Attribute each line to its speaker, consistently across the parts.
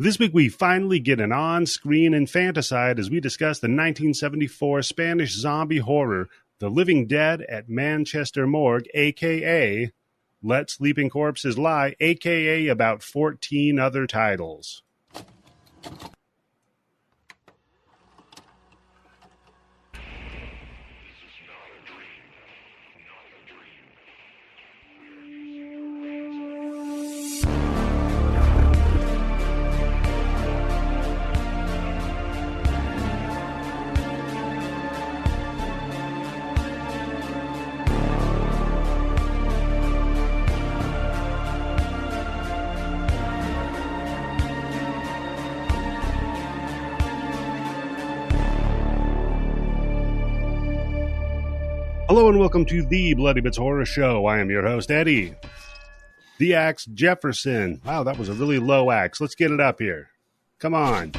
Speaker 1: This week we finally get an on-screen infanticide as we discuss the 1974 Spanish zombie horror, The Living Dead at Manchester Morgue, a.k.a. Let Sleeping Corpses Lie, a.k.a. about 14 other titles. Hello and welcome to the Bloody Bits Horror Show. I am your host, Eddie. The Axe Jefferson. Wow, that was a really low axe. Let's get it up here. Come on.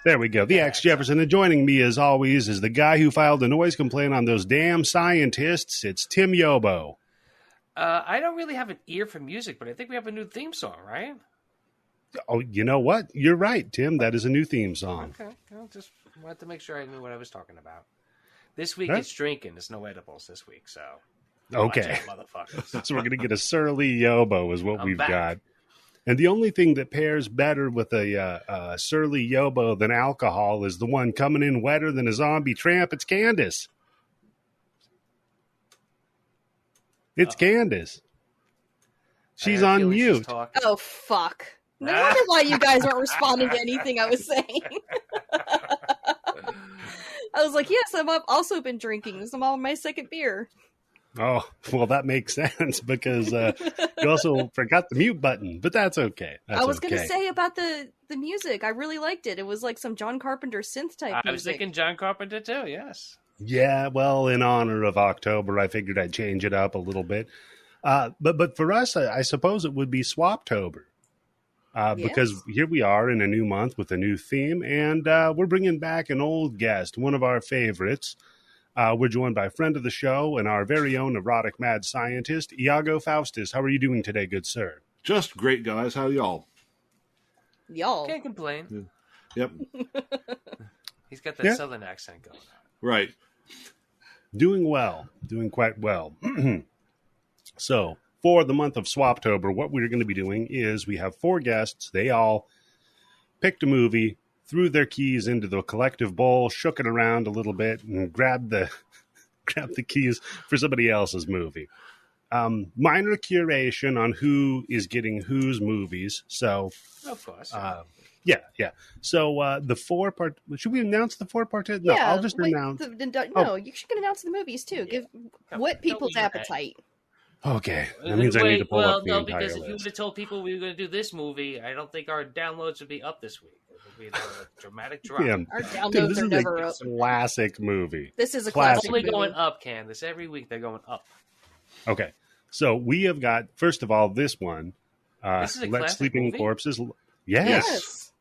Speaker 1: There we go. The Axe Jefferson. And joining me, as always, is the guy who filed a noise complaint on those damn scientists. It's Tim Yobo.
Speaker 2: I don't really have an ear for music, but I think we have a new theme song, right?
Speaker 1: Oh, you know what? You're right, Tim. That is a new theme song.
Speaker 2: Okay. I just wanted to make sure I knew what I was talking about. This week it's drinking. There's no edibles this week, so
Speaker 1: okay.
Speaker 2: Watch out, motherfuckers.
Speaker 1: So we're going to get a surly Yobo is what we've got. And the only thing that pairs better with a surly Yobo than alcohol is the one coming in wetter than a zombie tramp. It's Candice. It's Candice. She's on mute.
Speaker 3: Oh, fuck. No wonder why you guys weren't responding to anything I was saying. I was like, yes, I've also been drinking. This is all my second beer.
Speaker 1: Oh, well, that makes sense because you also forgot the mute button, but that's okay.
Speaker 3: I was going to say about the music. I really liked it. It was like some John Carpenter synth type music.
Speaker 2: I was thinking John Carpenter too, yes.
Speaker 1: Yeah, well, in honor of October, I figured I'd change it up a little bit. But for us, I suppose it would be Swaptober. Because here we are in a new month with a new theme, and we're bringing back an old guest, one of our favorites. We're joined by a friend of the show and our very own erotic mad scientist, Iago Faustus. How are you doing today, good sir?
Speaker 4: Just great, guys. How y'all?
Speaker 3: Y'all.
Speaker 2: Can't complain.
Speaker 4: Yep.
Speaker 2: He's got that southern accent going on.
Speaker 4: Right.
Speaker 1: Doing well. Doing quite well. So, for the month of Swaptober, what we're going to be doing is we have 4 guests. They all picked a movie, threw their keys into the collective bowl, shook it around a little bit, and grabbed the keys for somebody else's movie. Minor curation on who is getting whose movies. So,
Speaker 2: of course.
Speaker 1: Yeah. So the 4-part. Should we announce the 4-part? No,
Speaker 3: yeah,
Speaker 1: I'll just announce.
Speaker 3: You should announce the movies too. Give whet people's appetite.
Speaker 1: Okay, that means I need to pull up the entire
Speaker 2: because if
Speaker 1: list.
Speaker 2: you would have told people we were going to do this movie, I don't think our downloads would be up this week. It would be a dramatic drop.
Speaker 1: Yeah.
Speaker 3: Our downloads are never up.
Speaker 1: Classic movie.
Speaker 3: This is a classic
Speaker 2: movie.
Speaker 3: Only
Speaker 2: Going up, Candice. Every week they're going up.
Speaker 1: Okay, so we have got, first of all, this one.
Speaker 2: This is a
Speaker 1: Let Sleeping
Speaker 2: movie?
Speaker 1: Corpses. Yes.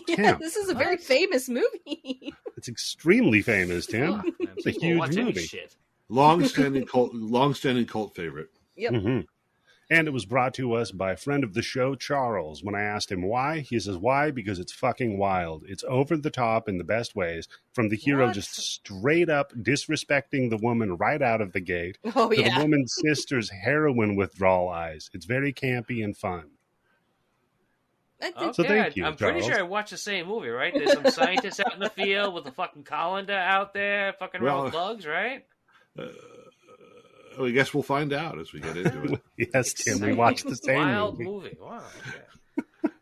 Speaker 3: Yeah, this is a very famous movie.
Speaker 1: It's extremely famous, Tim. It's a huge movie.
Speaker 2: Shit.
Speaker 4: Long-standing cult favorite.
Speaker 3: Yep.
Speaker 1: Mm-hmm. And it was brought to us by a friend of the show, Charles. When I asked him why, he says, why? Because it's fucking wild. It's over the top in the best ways. From the hero just straight up disrespecting the woman right out of the gate to the woman's sister's heroin withdrawal eyes. It's very campy and fun.
Speaker 2: Okay,
Speaker 1: so thank you,
Speaker 2: I'm
Speaker 1: Charles.
Speaker 2: pretty sure I watched the same movie, right? There's some scientists out in the field with a fucking colander out there fucking around bugs, right?
Speaker 4: I guess we'll find out as we get into it.
Speaker 1: Yes, Tim, we watched the same
Speaker 2: wild movie. Wow. Okay.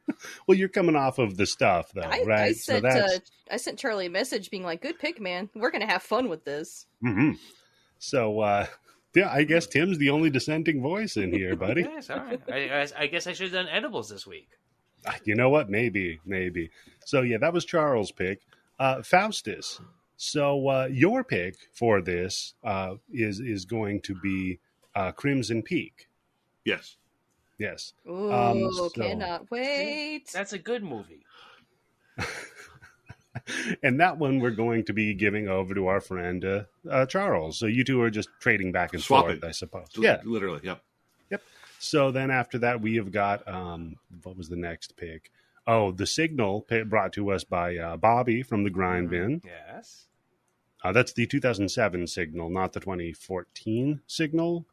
Speaker 1: Well, you're coming off of the stuff, though, right?
Speaker 3: I sent Charlie a message being like, good pick, man. We're going to have fun with this.
Speaker 1: Mm-hmm. So, I guess Tim's the only dissenting voice in here, buddy.
Speaker 2: Yes, all right. I guess I should have done edibles this week.
Speaker 1: You know what? Maybe. So, yeah, that was Charles' pick. Faustus. So your pick for this is going to be Crimson Peak.
Speaker 4: Yes.
Speaker 3: Ooh, cannot wait.
Speaker 2: That's a good movie.
Speaker 1: And that one we're going to be giving over to our friend Charles. So you two are just trading back and forth, I suppose. Yeah,
Speaker 4: literally. Yep.
Speaker 1: So then after that, we have got what was the next pick? Oh, The Signal, brought to us by Bobby from the Grind Bin.
Speaker 2: Yes.
Speaker 1: That's the 2007 Signal, not the 2014 Signal.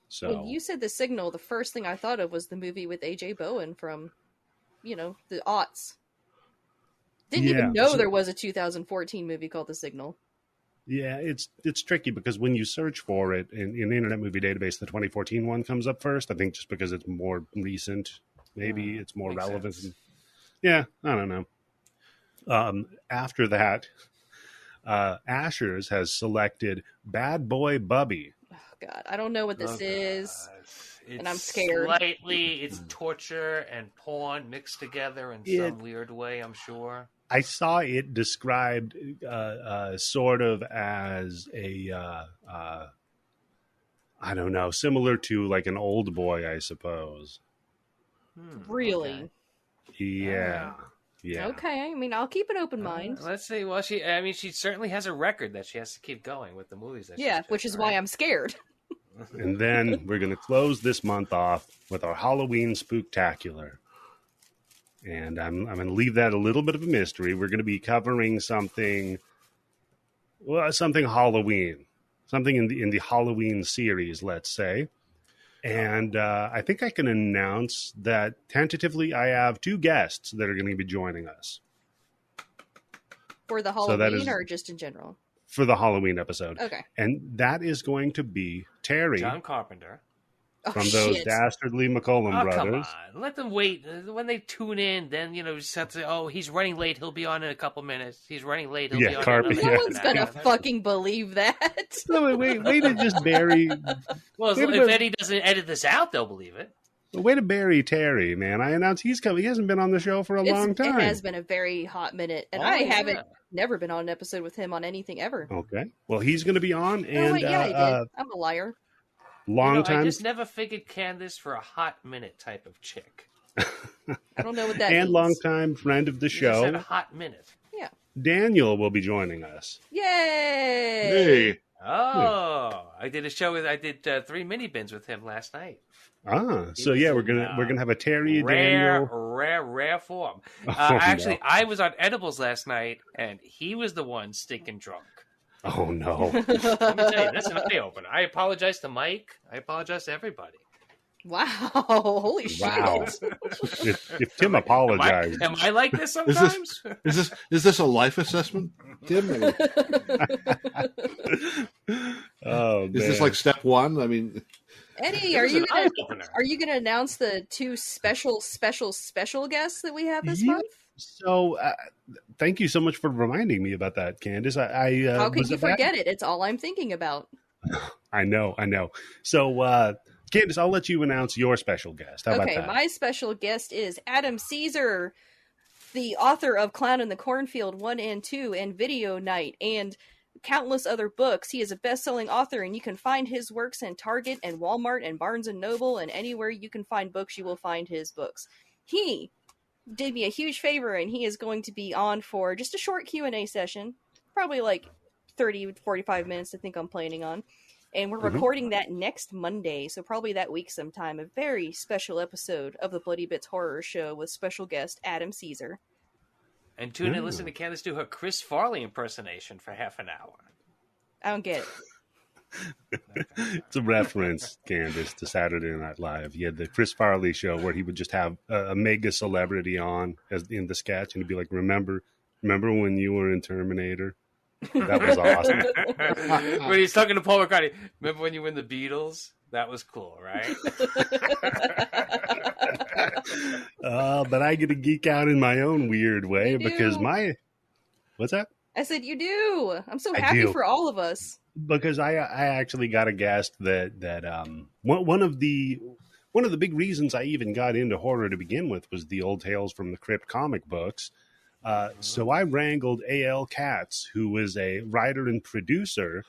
Speaker 1: So
Speaker 3: When you said The Signal, the first thing I thought of was the movie with A.J. Bowen from, the aughts. Didn't even know there was a 2014 movie called The Signal.
Speaker 1: Yeah, it's tricky because when you search for it in the Internet Movie Database, the 2014 one comes up first. I think just because it's more recent, maybe it's more relevant. Yeah, I don't know. After that, Asher's has selected Bad Boy Bubby.
Speaker 3: Oh, God. I don't know what this is, and I'm scared.
Speaker 2: It's torture and porn mixed together in some weird way, I'm sure.
Speaker 1: I saw it described sort of as a, I don't know, similar to like an old boy, I suppose.
Speaker 3: Really?
Speaker 1: Okay. Yeah.
Speaker 3: Okay, I mean, I'll keep an open mind.
Speaker 2: Let's see. Well, she certainly has a record that she has to keep going with the movies. That
Speaker 3: which is why I'm scared.
Speaker 1: And then we're going to close this month off with our Halloween Spooktacular. And I'm going to leave that a little bit of a mystery. We're going to be covering something Halloween, something in the Halloween series, let's say. And I think I can announce that tentatively I have 2 guests that are going to be joining us.
Speaker 3: For the Halloween or just in general?
Speaker 1: For the Halloween episode.
Speaker 3: Okay.
Speaker 1: And that is going to be Terry.
Speaker 2: John Carpenter.
Speaker 1: From those dastardly McCollum brothers.
Speaker 2: Come on. Let them wait. When they tune in, then, just have to, he's running late. He'll be on in a couple minutes. He's running late. He'll be on in
Speaker 3: No one's going to fucking believe that.
Speaker 1: No, wait to just bury...
Speaker 2: Well, if Eddie doesn't edit this out, they'll believe it.
Speaker 1: Way to bury Terry, man. I announced he's coming. He hasn't been on the show for a long time.
Speaker 3: It has been a very hot minute. And I haven't never been on an episode with him on anything ever.
Speaker 1: Okay. Well, he's going to be on. And,
Speaker 3: I did. I'm a liar.
Speaker 1: Long time.
Speaker 2: I just never figured Candice for a hot minute type of chick.
Speaker 3: I don't know what that means.
Speaker 1: And longtime friend of the show.
Speaker 2: You said a hot minute.
Speaker 3: Yeah.
Speaker 1: Daniel will be joining us.
Speaker 3: Yay!
Speaker 4: Hey.
Speaker 2: Oh, I did 3 mini bins with him last night.
Speaker 1: So yeah, we're gonna have a Terry Daniel
Speaker 2: rare form. Actually, I was on edibles last night, and he was the one stinking drunk.
Speaker 1: Oh no!
Speaker 2: Let me tell you, that's an eye opener. I apologize to Mike. I apologize to everybody.
Speaker 3: Wow! Holy shit!
Speaker 1: Wow! if Tim apologized,
Speaker 2: am I like this sometimes?
Speaker 4: Is this a life assessment, Tim?
Speaker 1: Oh man!
Speaker 4: Is this like step 1? I mean,
Speaker 3: Eddie, are you going to announce the 2 special guests that we have this month?
Speaker 1: So, thank you so much for reminding me about that, Candice.
Speaker 3: How could you forget it? It's all I'm thinking about.
Speaker 1: I know. So, Candice, I'll let you announce your special guest. How about that?
Speaker 3: My special guest is Adam Caesar, the author of Clown in the Cornfield 1 and 2 and Video Night and countless other books. He is a best-selling author, and you can find his works in Target and Walmart and Barnes & Noble, and anywhere you can find books, you will find his books. He did me a huge favor, and he is going to be on for just a short Q&A session, probably like 30 to 45 minutes I think I'm planning on. And we're recording that next Monday, so probably that week sometime. A very special episode of the Bloody Bits Horror Show with special guest Adam Caesar.
Speaker 2: And tune in and listen to Candice do her Chris Farley impersonation for half an hour.
Speaker 3: I don't get it.
Speaker 1: It's a reference, Candice, to Saturday Night Live. He had the Chris Farley show where he would just have a mega celebrity on as in the sketch, and he'd be like, remember when you were in Terminator? That was awesome.
Speaker 2: When he's talking to Paul McCartney, remember when you were in the Beatles? That was cool, right?
Speaker 1: But I get to geek out in my own weird way because what's that?
Speaker 3: I said you do. I'm so happy for all of us.
Speaker 1: Because I actually got a guest that one of the big reasons I even got into horror to begin with was the old Tales from the Crypt comic books. So I wrangled A.L. Katz, who was a writer and producer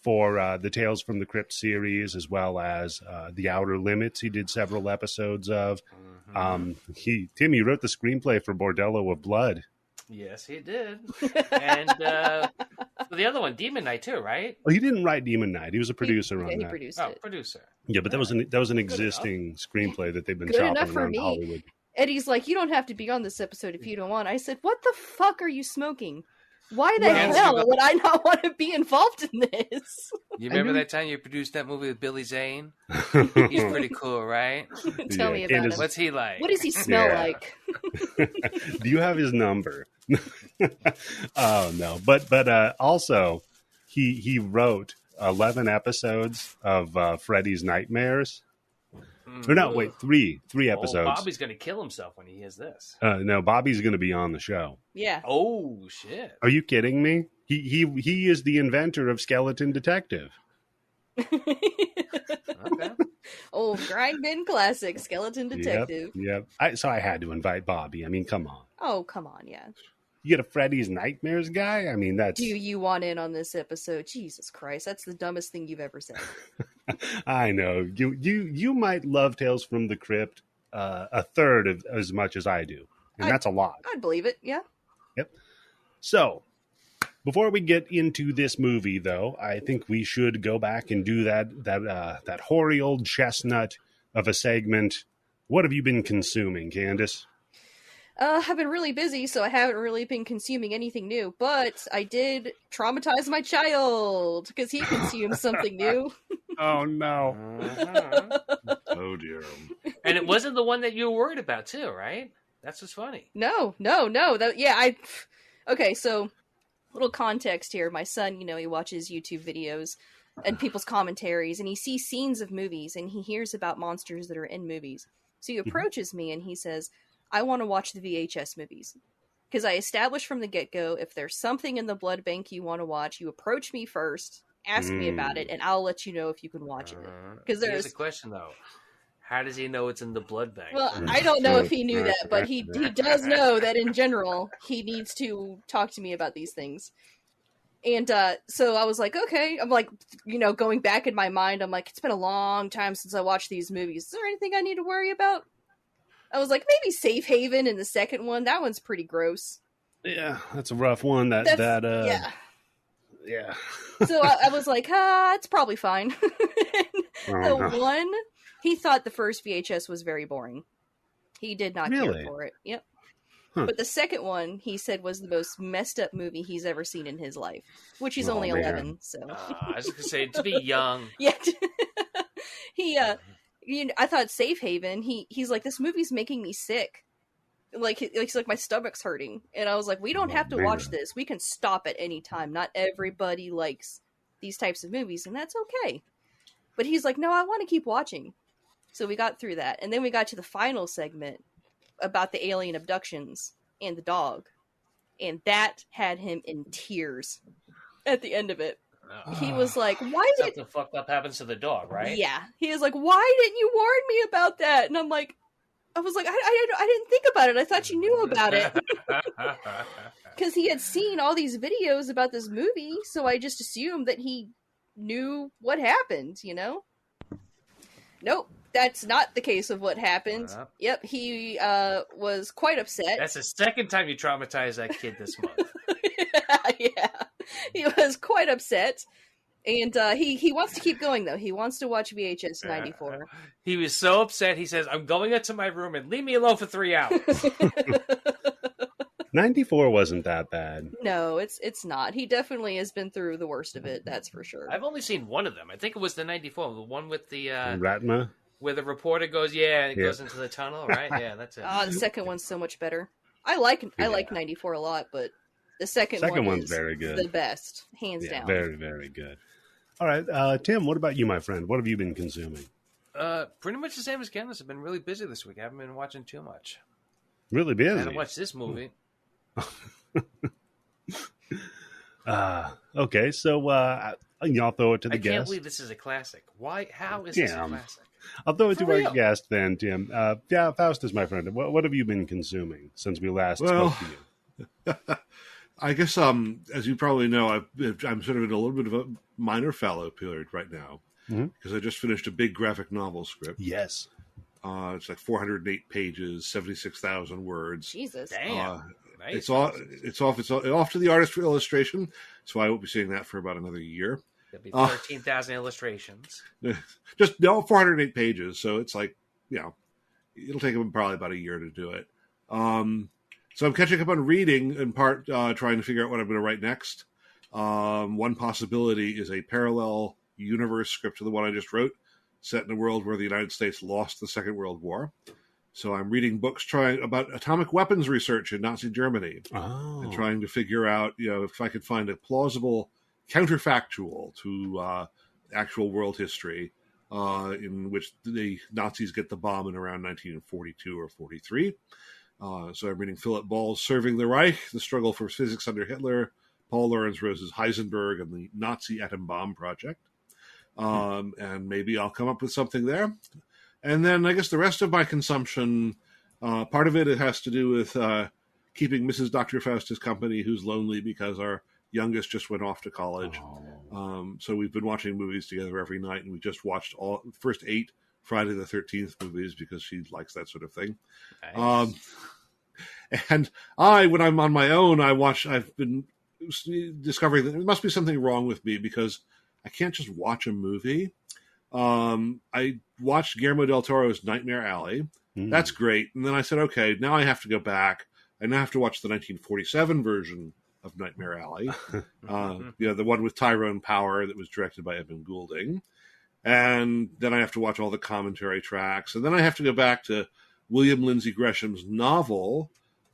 Speaker 1: for the Tales from the Crypt series, as well as The Outer Limits. He did several episodes of. Tim, you wrote the screenplay for Bordello of Blood.
Speaker 2: Yes, he did. And for the other one, Demon Knight too, right?
Speaker 1: Well, he didn't write Demon Knight. He was a producer on that.
Speaker 3: He produced it.
Speaker 2: Producer.
Speaker 1: Yeah, but that was an existing screenplay that they've been shopping around Hollywood.
Speaker 3: Eddie's like, you don't have to be on this episode if you don't want. I said, what the fuck are you smoking? Why the hell would I not want to be involved in this?
Speaker 2: You remember that time you produced that movie with Billy Zane? He's pretty cool, right?
Speaker 3: Tell me about him.
Speaker 2: What's he like?
Speaker 3: What does he smell like?
Speaker 1: Do you have his number? Oh, no. But also, he wrote 11 episodes of Freddy's Nightmares. Or no, wait, three episodes.
Speaker 2: Bobby's going to kill himself when he hears this.
Speaker 1: No, Bobby's going to be on the show.
Speaker 3: Yeah.
Speaker 2: Oh, shit.
Speaker 1: Are you kidding me? He is the inventor of Skeleton Detective.
Speaker 2: Okay.
Speaker 3: Old grind bin classic, Skeleton Detective.
Speaker 1: Yep. So I had to invite Bobby. I mean, come on.
Speaker 3: Oh, come on, yeah.
Speaker 1: You get a Freddy's Nightmares guy? I mean, that's...
Speaker 3: Do you want in on this episode? Jesus Christ, that's the dumbest thing you've ever said.
Speaker 1: I know. You might love Tales from the Crypt a third of as much as I do. And that's a lot.
Speaker 3: I'd believe it, yeah.
Speaker 1: Yep. So, before we get into this movie, though, I think we should go back and do that hoary old chestnut of a segment. What have you been consuming, Candice?
Speaker 3: I've been really busy, so I haven't really been consuming anything new. But I did traumatize my child because he consumed something new.
Speaker 1: Oh no!
Speaker 4: Oh dear.
Speaker 2: And it wasn't the one that you were worried about, too, right? That's what's funny.
Speaker 3: No. Okay, so little context here. My son, he watches YouTube videos and people's commentaries, and he sees scenes of movies, and he hears about monsters that are in movies. So he approaches me and he says, I want to watch the VHS movies. Because I established from the get-go, if there's something in the blood bank you want to watch, you approach me first, ask me about it, and I'll let you know if you can watch it. Because
Speaker 2: Here's a question, though. How does he know it's in the blood bank?
Speaker 3: Well, I don't know if he knew that, but he does know that in general, he needs to talk to me about these things. And so I was like, okay. I'm like, going back in my mind, I'm like, it's been a long time since I watched these movies. Is there anything I need to worry about? I was like, maybe Safe Haven in the second one. That one's pretty gross.
Speaker 1: Yeah, that's a rough one. Yeah.
Speaker 3: So I was like, it's probably fine. One, he thought the first VHS was very boring. He did not care for it. Yep. Huh. But the second one, he said, was the most messed up movie he's ever seen in his life. Which he's only 11, so.
Speaker 2: I was going to say, to be young.
Speaker 3: Yeah. I thought Safe Haven, he's like, this movie's making me sick. He's like, my stomach's hurting. And I was like, we don't have to watch this. We can stop at any time. Not everybody likes these types of movies, and that's okay. But he's like, no, I want to keep watching. So we got through that. And then we got to the final segment about the alien abductions and the dog. And that had him in tears at the end of it. He was like, why did...
Speaker 2: Something fucked up happens to the dog, right?
Speaker 3: Yeah. He was like, why didn't you warn me about that? And I was like, I didn't think about it. I thought you knew about it. Because he had seen all these videos about this movie, so I just assumed that he knew what happened, Nope, that's not the case of what happened. Yep, he was quite upset.
Speaker 2: That's the second time you traumatized that kid this month.
Speaker 3: Yeah. He was quite upset, and he wants to keep going, though. He wants to watch VHS 94.
Speaker 2: He was so upset, he says, I'm going into my room and leave me alone for 3 hours.
Speaker 1: 94 wasn't that bad.
Speaker 3: No, it's not. He definitely has been through the worst of it, that's for sure.
Speaker 2: I've only seen one of them. I think it was the 94, the one with the...
Speaker 1: Ratma?
Speaker 2: Where the reporter goes, goes into the tunnel, right? Yeah, that's it.
Speaker 3: The second one's so much better. I like 94 a lot, but... The second one's is
Speaker 1: very good.
Speaker 3: The best, hands down.
Speaker 1: Very, very good. All right, Tim, what about you, my friend? What have you been consuming?
Speaker 2: Pretty much the same as Candice. I've been really busy this week. I haven't been watching too much.
Speaker 1: Really busy?
Speaker 2: I haven't watched this movie.
Speaker 1: Okay, so y'all throw it to the guest.
Speaker 2: I can't believe this is a classic. Why? How is this a classic?
Speaker 1: I'll throw it to our guest then, Tim. Faustus, my friend, what have you been consuming since we last spoke to you?
Speaker 4: I guess, as you probably know, I'm sort of in a little bit of a minor fallow period right now because I just finished a big graphic novel script.
Speaker 1: Yes.
Speaker 4: It's like 408 pages, 76,000 words.
Speaker 3: Jesus.
Speaker 2: Damn. Nice.
Speaker 4: It's off to the artist for illustration, so I won't be seeing that for about another year.
Speaker 2: There'll be 13,000 illustrations.
Speaker 4: Just 408 pages, so it's like, it'll take him probably about a year to do it. So I'm catching up on reading, in part trying to figure out what I'm going to write next. One possibility is a parallel universe script to the one I just wrote, set in a world where the United States lost the Second World War. So I'm reading books about atomic weapons research in Nazi Germany, and trying to figure out, if I could find a plausible counterfactual to actual world history in which the Nazis get the bomb in around 1942 or 43. So I'm reading Philip Ball's Serving the Reich, The Struggle for Physics Under Hitler, Paul Laurence Rose's Heisenberg, and the Nazi Atom Bomb Project. And maybe I'll come up with something there. And then I guess the rest of my consumption, part of it has to do with keeping Mrs. Dr. Faustus company, who's lonely because our youngest just went off to college. So we've been watching movies together every night, and we just watched all first 8 Friday the 13th movies because she likes that sort of thing. Nice. And when I'm on my own, I've been discovering that there must be something wrong with me because I can't just watch a movie. I watched Guillermo del Toro's Nightmare Alley. That's great. And then I said, okay, now I have to go back. I now have to watch the 1947 version of Nightmare Alley. The one with Tyrone Power that was directed by Evan Goulding. And then I have to watch all the commentary tracks. And then I have to go back to William Lindsay Gresham's novel,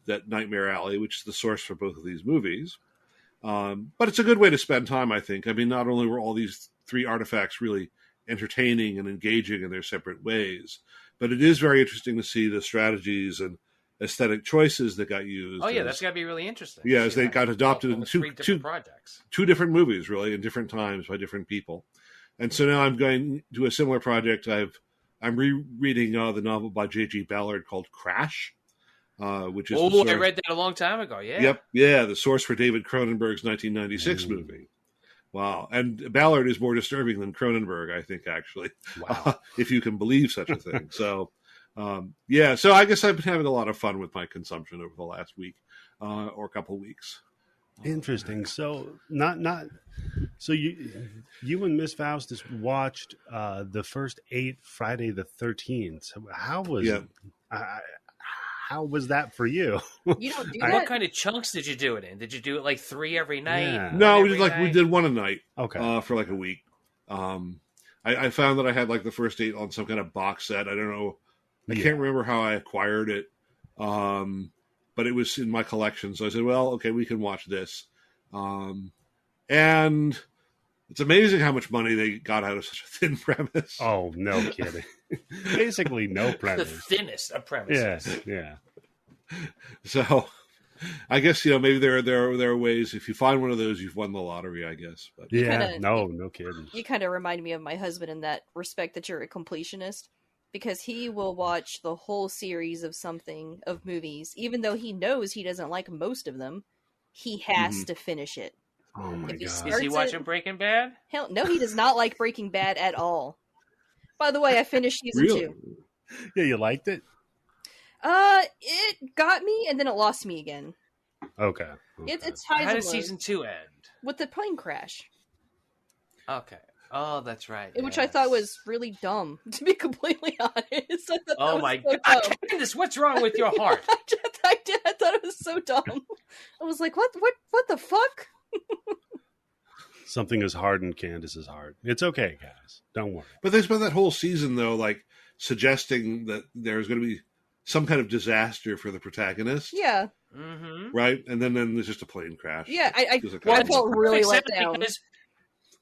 Speaker 4: that Nightmare Alley, which is the source for both of these movies. But it's a good way to spend time, I think. I mean, not only were all these 3 artifacts really entertaining and engaging in their separate ways, but it is very interesting to see the strategies and aesthetic choices that got used.
Speaker 2: Oh, yeah, that's got to be really interesting.
Speaker 4: Yeah, as they got adopted in two
Speaker 2: projects.
Speaker 4: 2 different movies, really, in different times by different people. And so now I'm going to a similar project. I'm rereading the novel by J.G. Ballard called Crash, which is
Speaker 2: I read that a long time ago. Yeah.
Speaker 4: Yep. Yeah, the source for David Cronenberg's 1996 movie. Wow. And Ballard is more disturbing than Cronenberg, I think, actually.
Speaker 1: Wow.
Speaker 4: If you can believe such a thing. So, so I guess I've been having a lot of fun with my consumption over the last week or a couple of weeks.
Speaker 1: Interesting. So so you and Miss Faustus watched the first 8 Friday the 13th. So how was that for you?
Speaker 3: You don't do that?
Speaker 2: What kind of chunks did you do it in? Did you do it like 3 every night?
Speaker 1: Yeah.
Speaker 4: No, we did 1 a night.
Speaker 1: Okay.
Speaker 4: For like a week. I found that I had like the first 8 on some kind of box set. I don't know. I can't remember how I acquired it. But it was in my collection. So I said, well, okay, we can watch this. And it's amazing how much money they got out of such a thin premise.
Speaker 1: Oh, no kidding. Basically no premise.
Speaker 2: The thinnest of premises.
Speaker 1: Yeah.
Speaker 4: So I guess, maybe there are ways, if you find one of those, you've won the lottery, I guess. But no kidding.
Speaker 3: You kind of remind me of my husband in that respect, that you're a completionist. Because he will watch the whole series of movies, even though he knows he doesn't like most of them, he has to finish it.
Speaker 1: Oh my God.
Speaker 2: Is he watching Breaking Bad?
Speaker 3: No, he does not like Breaking Bad at all. By the way, I finished season 2.
Speaker 1: Yeah, you liked it?
Speaker 3: It got me, and then it lost me again.
Speaker 1: Okay.
Speaker 3: It's high.
Speaker 2: How did season 2 end?
Speaker 3: With the plane crash.
Speaker 2: Okay. Oh, that's right.
Speaker 3: Which I thought was really dumb, to be completely honest.
Speaker 2: Oh my God, Candice, what's wrong with your heart?
Speaker 3: I thought it was so dumb. I was like, what the fuck?
Speaker 1: Something has hardened Candice's heart. It's okay, guys. Don't worry.
Speaker 4: But they spent that whole season, though, like suggesting that there's going to be some kind of disaster for the protagonist.
Speaker 3: Yeah.
Speaker 2: Mm-hmm.
Speaker 4: Right? And then there's just a plane crash.
Speaker 3: Yeah, I felt really let down.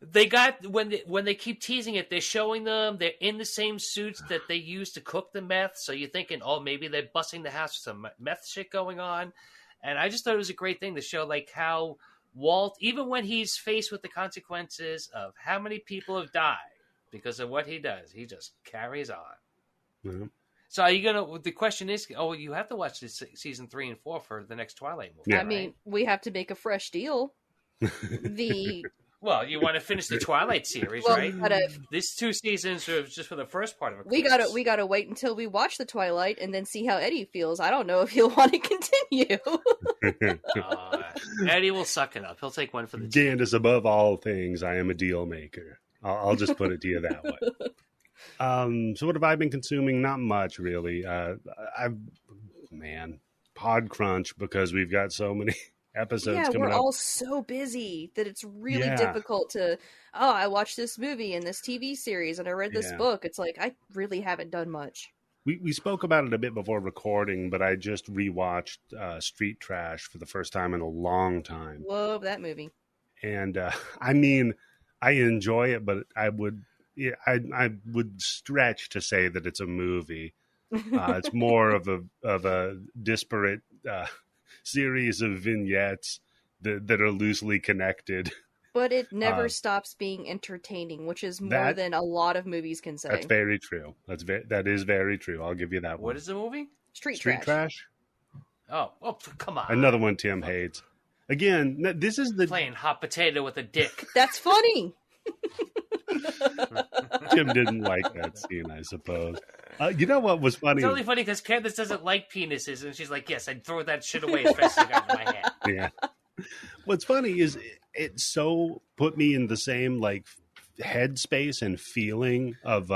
Speaker 2: They got when they keep teasing it, they're showing them they're in the same suits that they used to cook the meth. So you're thinking, oh, maybe they're busting the house with some meth shit going on. And I just thought it was a great thing to show like how Walt, even when he's faced with the consequences of how many people have died because of what he does, he just carries on.
Speaker 1: Mm-hmm.
Speaker 2: So are you gonna? The question is, you have to watch this season 3 and 4 for the next Twilight movie.
Speaker 3: Yeah. I mean, we have to make a fresh deal.
Speaker 2: Well, you want to finish the Twilight series, right? These 2 seasons are just for the first part of it.
Speaker 3: We gotta wait until we watch the Twilight and then see how Eddie feels. I don't know if he'll want to continue.
Speaker 2: Eddie will suck it up. He'll take one for the
Speaker 1: team. Candice, above all things, I am a deal maker. I'll just put it to you that way. So what have I been consuming? Not much, really. Pod crunch, because we've got so many episodes
Speaker 3: Yeah,
Speaker 1: coming
Speaker 3: we're
Speaker 1: up.
Speaker 3: all so busy that it's really
Speaker 1: Yeah.
Speaker 3: difficult to, oh, I watched this movie and this TV series and I read this
Speaker 1: Yeah.
Speaker 3: book. It's like, I really haven't done much.
Speaker 1: We spoke about it a bit before recording, but I just rewatched Street Trash for the first time in a long time.
Speaker 3: Love that movie.
Speaker 1: And I mean, I enjoy it, but I would stretch to say that it's a movie. It's more of a disparate series of vignettes that are loosely connected.
Speaker 3: But it never stops being entertaining, which is more than a lot of movies can say.
Speaker 1: That's very true. That is very true. I'll give you that one.
Speaker 2: What is the movie?
Speaker 3: Street
Speaker 1: Trash?
Speaker 2: Oh, come on.
Speaker 1: Another one Tim hates. Again, this is the
Speaker 2: Playing hot potato with a dick.
Speaker 3: That's funny.
Speaker 1: Tim didn't like that scene, I suppose. You know what was funny?
Speaker 2: It's only funny because Candice doesn't like penises, and she's like, "Yes, I'd throw that shit away as fast as I got in my hand."
Speaker 1: Yeah. What's funny is it so put me in the same like headspace and feeling of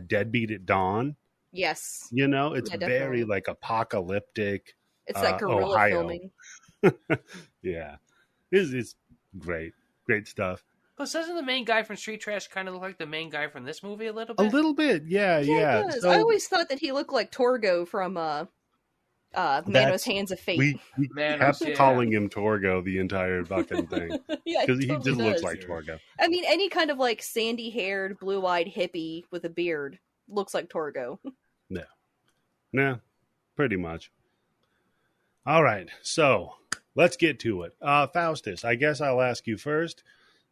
Speaker 1: Deadbeat at Dawn.
Speaker 3: Yes.
Speaker 1: You know, it's
Speaker 3: Yeah,
Speaker 1: very like apocalyptic.
Speaker 3: It's like guerrilla
Speaker 1: Ohio.
Speaker 3: filming.
Speaker 1: Yeah. It's great. Great stuff.
Speaker 2: Plus, doesn't the main guy from Street Trash kind of look like the main guy from this movie a little bit?
Speaker 1: A little bit, yeah.
Speaker 3: He does.
Speaker 1: So,
Speaker 3: I always thought that he looked like Torgo from Manos Hands of Fate.
Speaker 1: we
Speaker 2: Manos,
Speaker 1: kept
Speaker 2: yeah.
Speaker 1: calling him Torgo the entire fucking thing.
Speaker 3: Yeah,
Speaker 1: Because he
Speaker 3: totally
Speaker 1: just looks
Speaker 3: does.
Speaker 1: like Torgo.
Speaker 3: I mean, any kind of like sandy-haired, blue-eyed hippie with a beard looks like Torgo.
Speaker 1: Yeah, pretty much. All right, so let's get to it. Faustus, I guess I'll ask you first.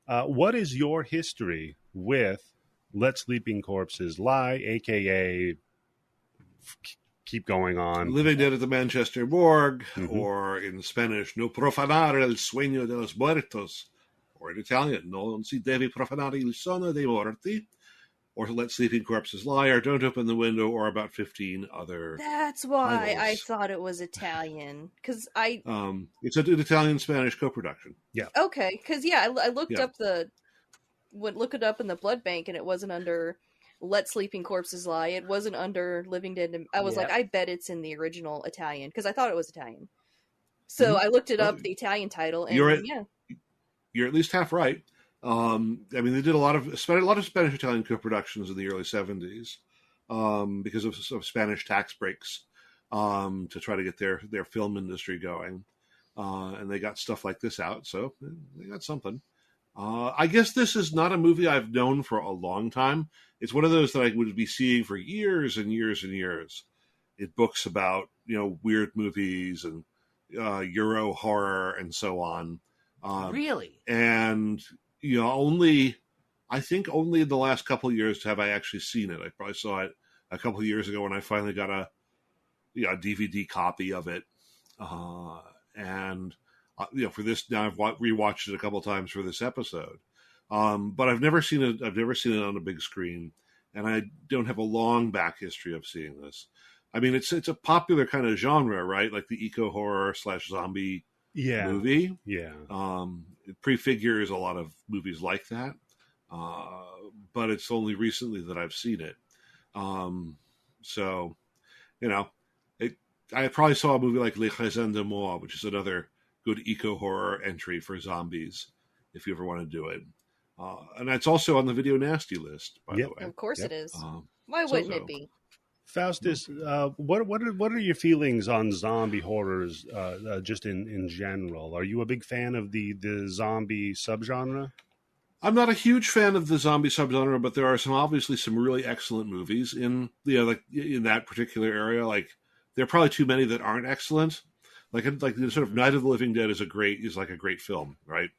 Speaker 1: What is your history with Let Sleeping Corpses Lie, a.k.a. keep going on?
Speaker 4: Living Dead at the Manchester Morgue,
Speaker 1: Mhm.
Speaker 4: or in Spanish, No profanare el sueño de los muertos, or in Italian, Non si deve profanare il sonno dei morti, or Let Sleeping Corpses Lie, or Don't Open the Window, or about 15 other.
Speaker 3: That's why I
Speaker 4: Titles.
Speaker 3: thought it was Italian. Because
Speaker 4: It's an Italian-Spanish co-production.
Speaker 3: okay, because I looked
Speaker 4: Yeah.
Speaker 3: up look it up in the blood bank, and it wasn't under Let Sleeping Corpses Lie. It wasn't under Living Dead. I was
Speaker 2: Yeah.
Speaker 3: like, I bet it's in the original Italian because I thought it was Italian. So I looked it up, the Italian title, and
Speaker 4: You're right.
Speaker 3: yeah,
Speaker 4: You're at least half right. I mean, they did a lot of Spanish-Italian co-productions in the early 70s because of Spanish tax breaks to try to get their film industry going. And they got stuff like this out, so they got something. I guess this is not a movie I've known for a long time. It's one of those that I would be seeing for years and years and years. It books about, weird movies and Euro horror and so on.
Speaker 2: Really?
Speaker 4: And I think only in the last couple of years have I actually seen it. I probably saw it a couple of years ago when I finally got a DVD copy of it. For this now, I've rewatched it a couple of times for this episode. But I've never seen it. I've never seen it on a big screen, and I don't have a long back history of seeing this. I mean, it's a popular kind of genre, right? Like the eco horror / zombie movie.
Speaker 1: Yeah.
Speaker 4: It prefigures a lot of movies like that, but it's only recently that I've seen it. I probably saw a movie like Les Raisins de Mort, which is another good eco horror entry for zombies, if you ever want to do it. And it's also on the Video Nasty list, by the way.
Speaker 3: of course
Speaker 1: Yep.
Speaker 3: it is. Why wouldn't
Speaker 4: so-
Speaker 3: it be?
Speaker 1: Faustus, what are your feelings on zombie horrors, just in general? Are you a big fan of the zombie subgenre?
Speaker 4: I'm not a huge fan of the zombie subgenre, but there are obviously some really excellent movies in in that particular area. Like, there are probably too many that aren't excellent. Like the sort of Night of the Living Dead is a great film, right?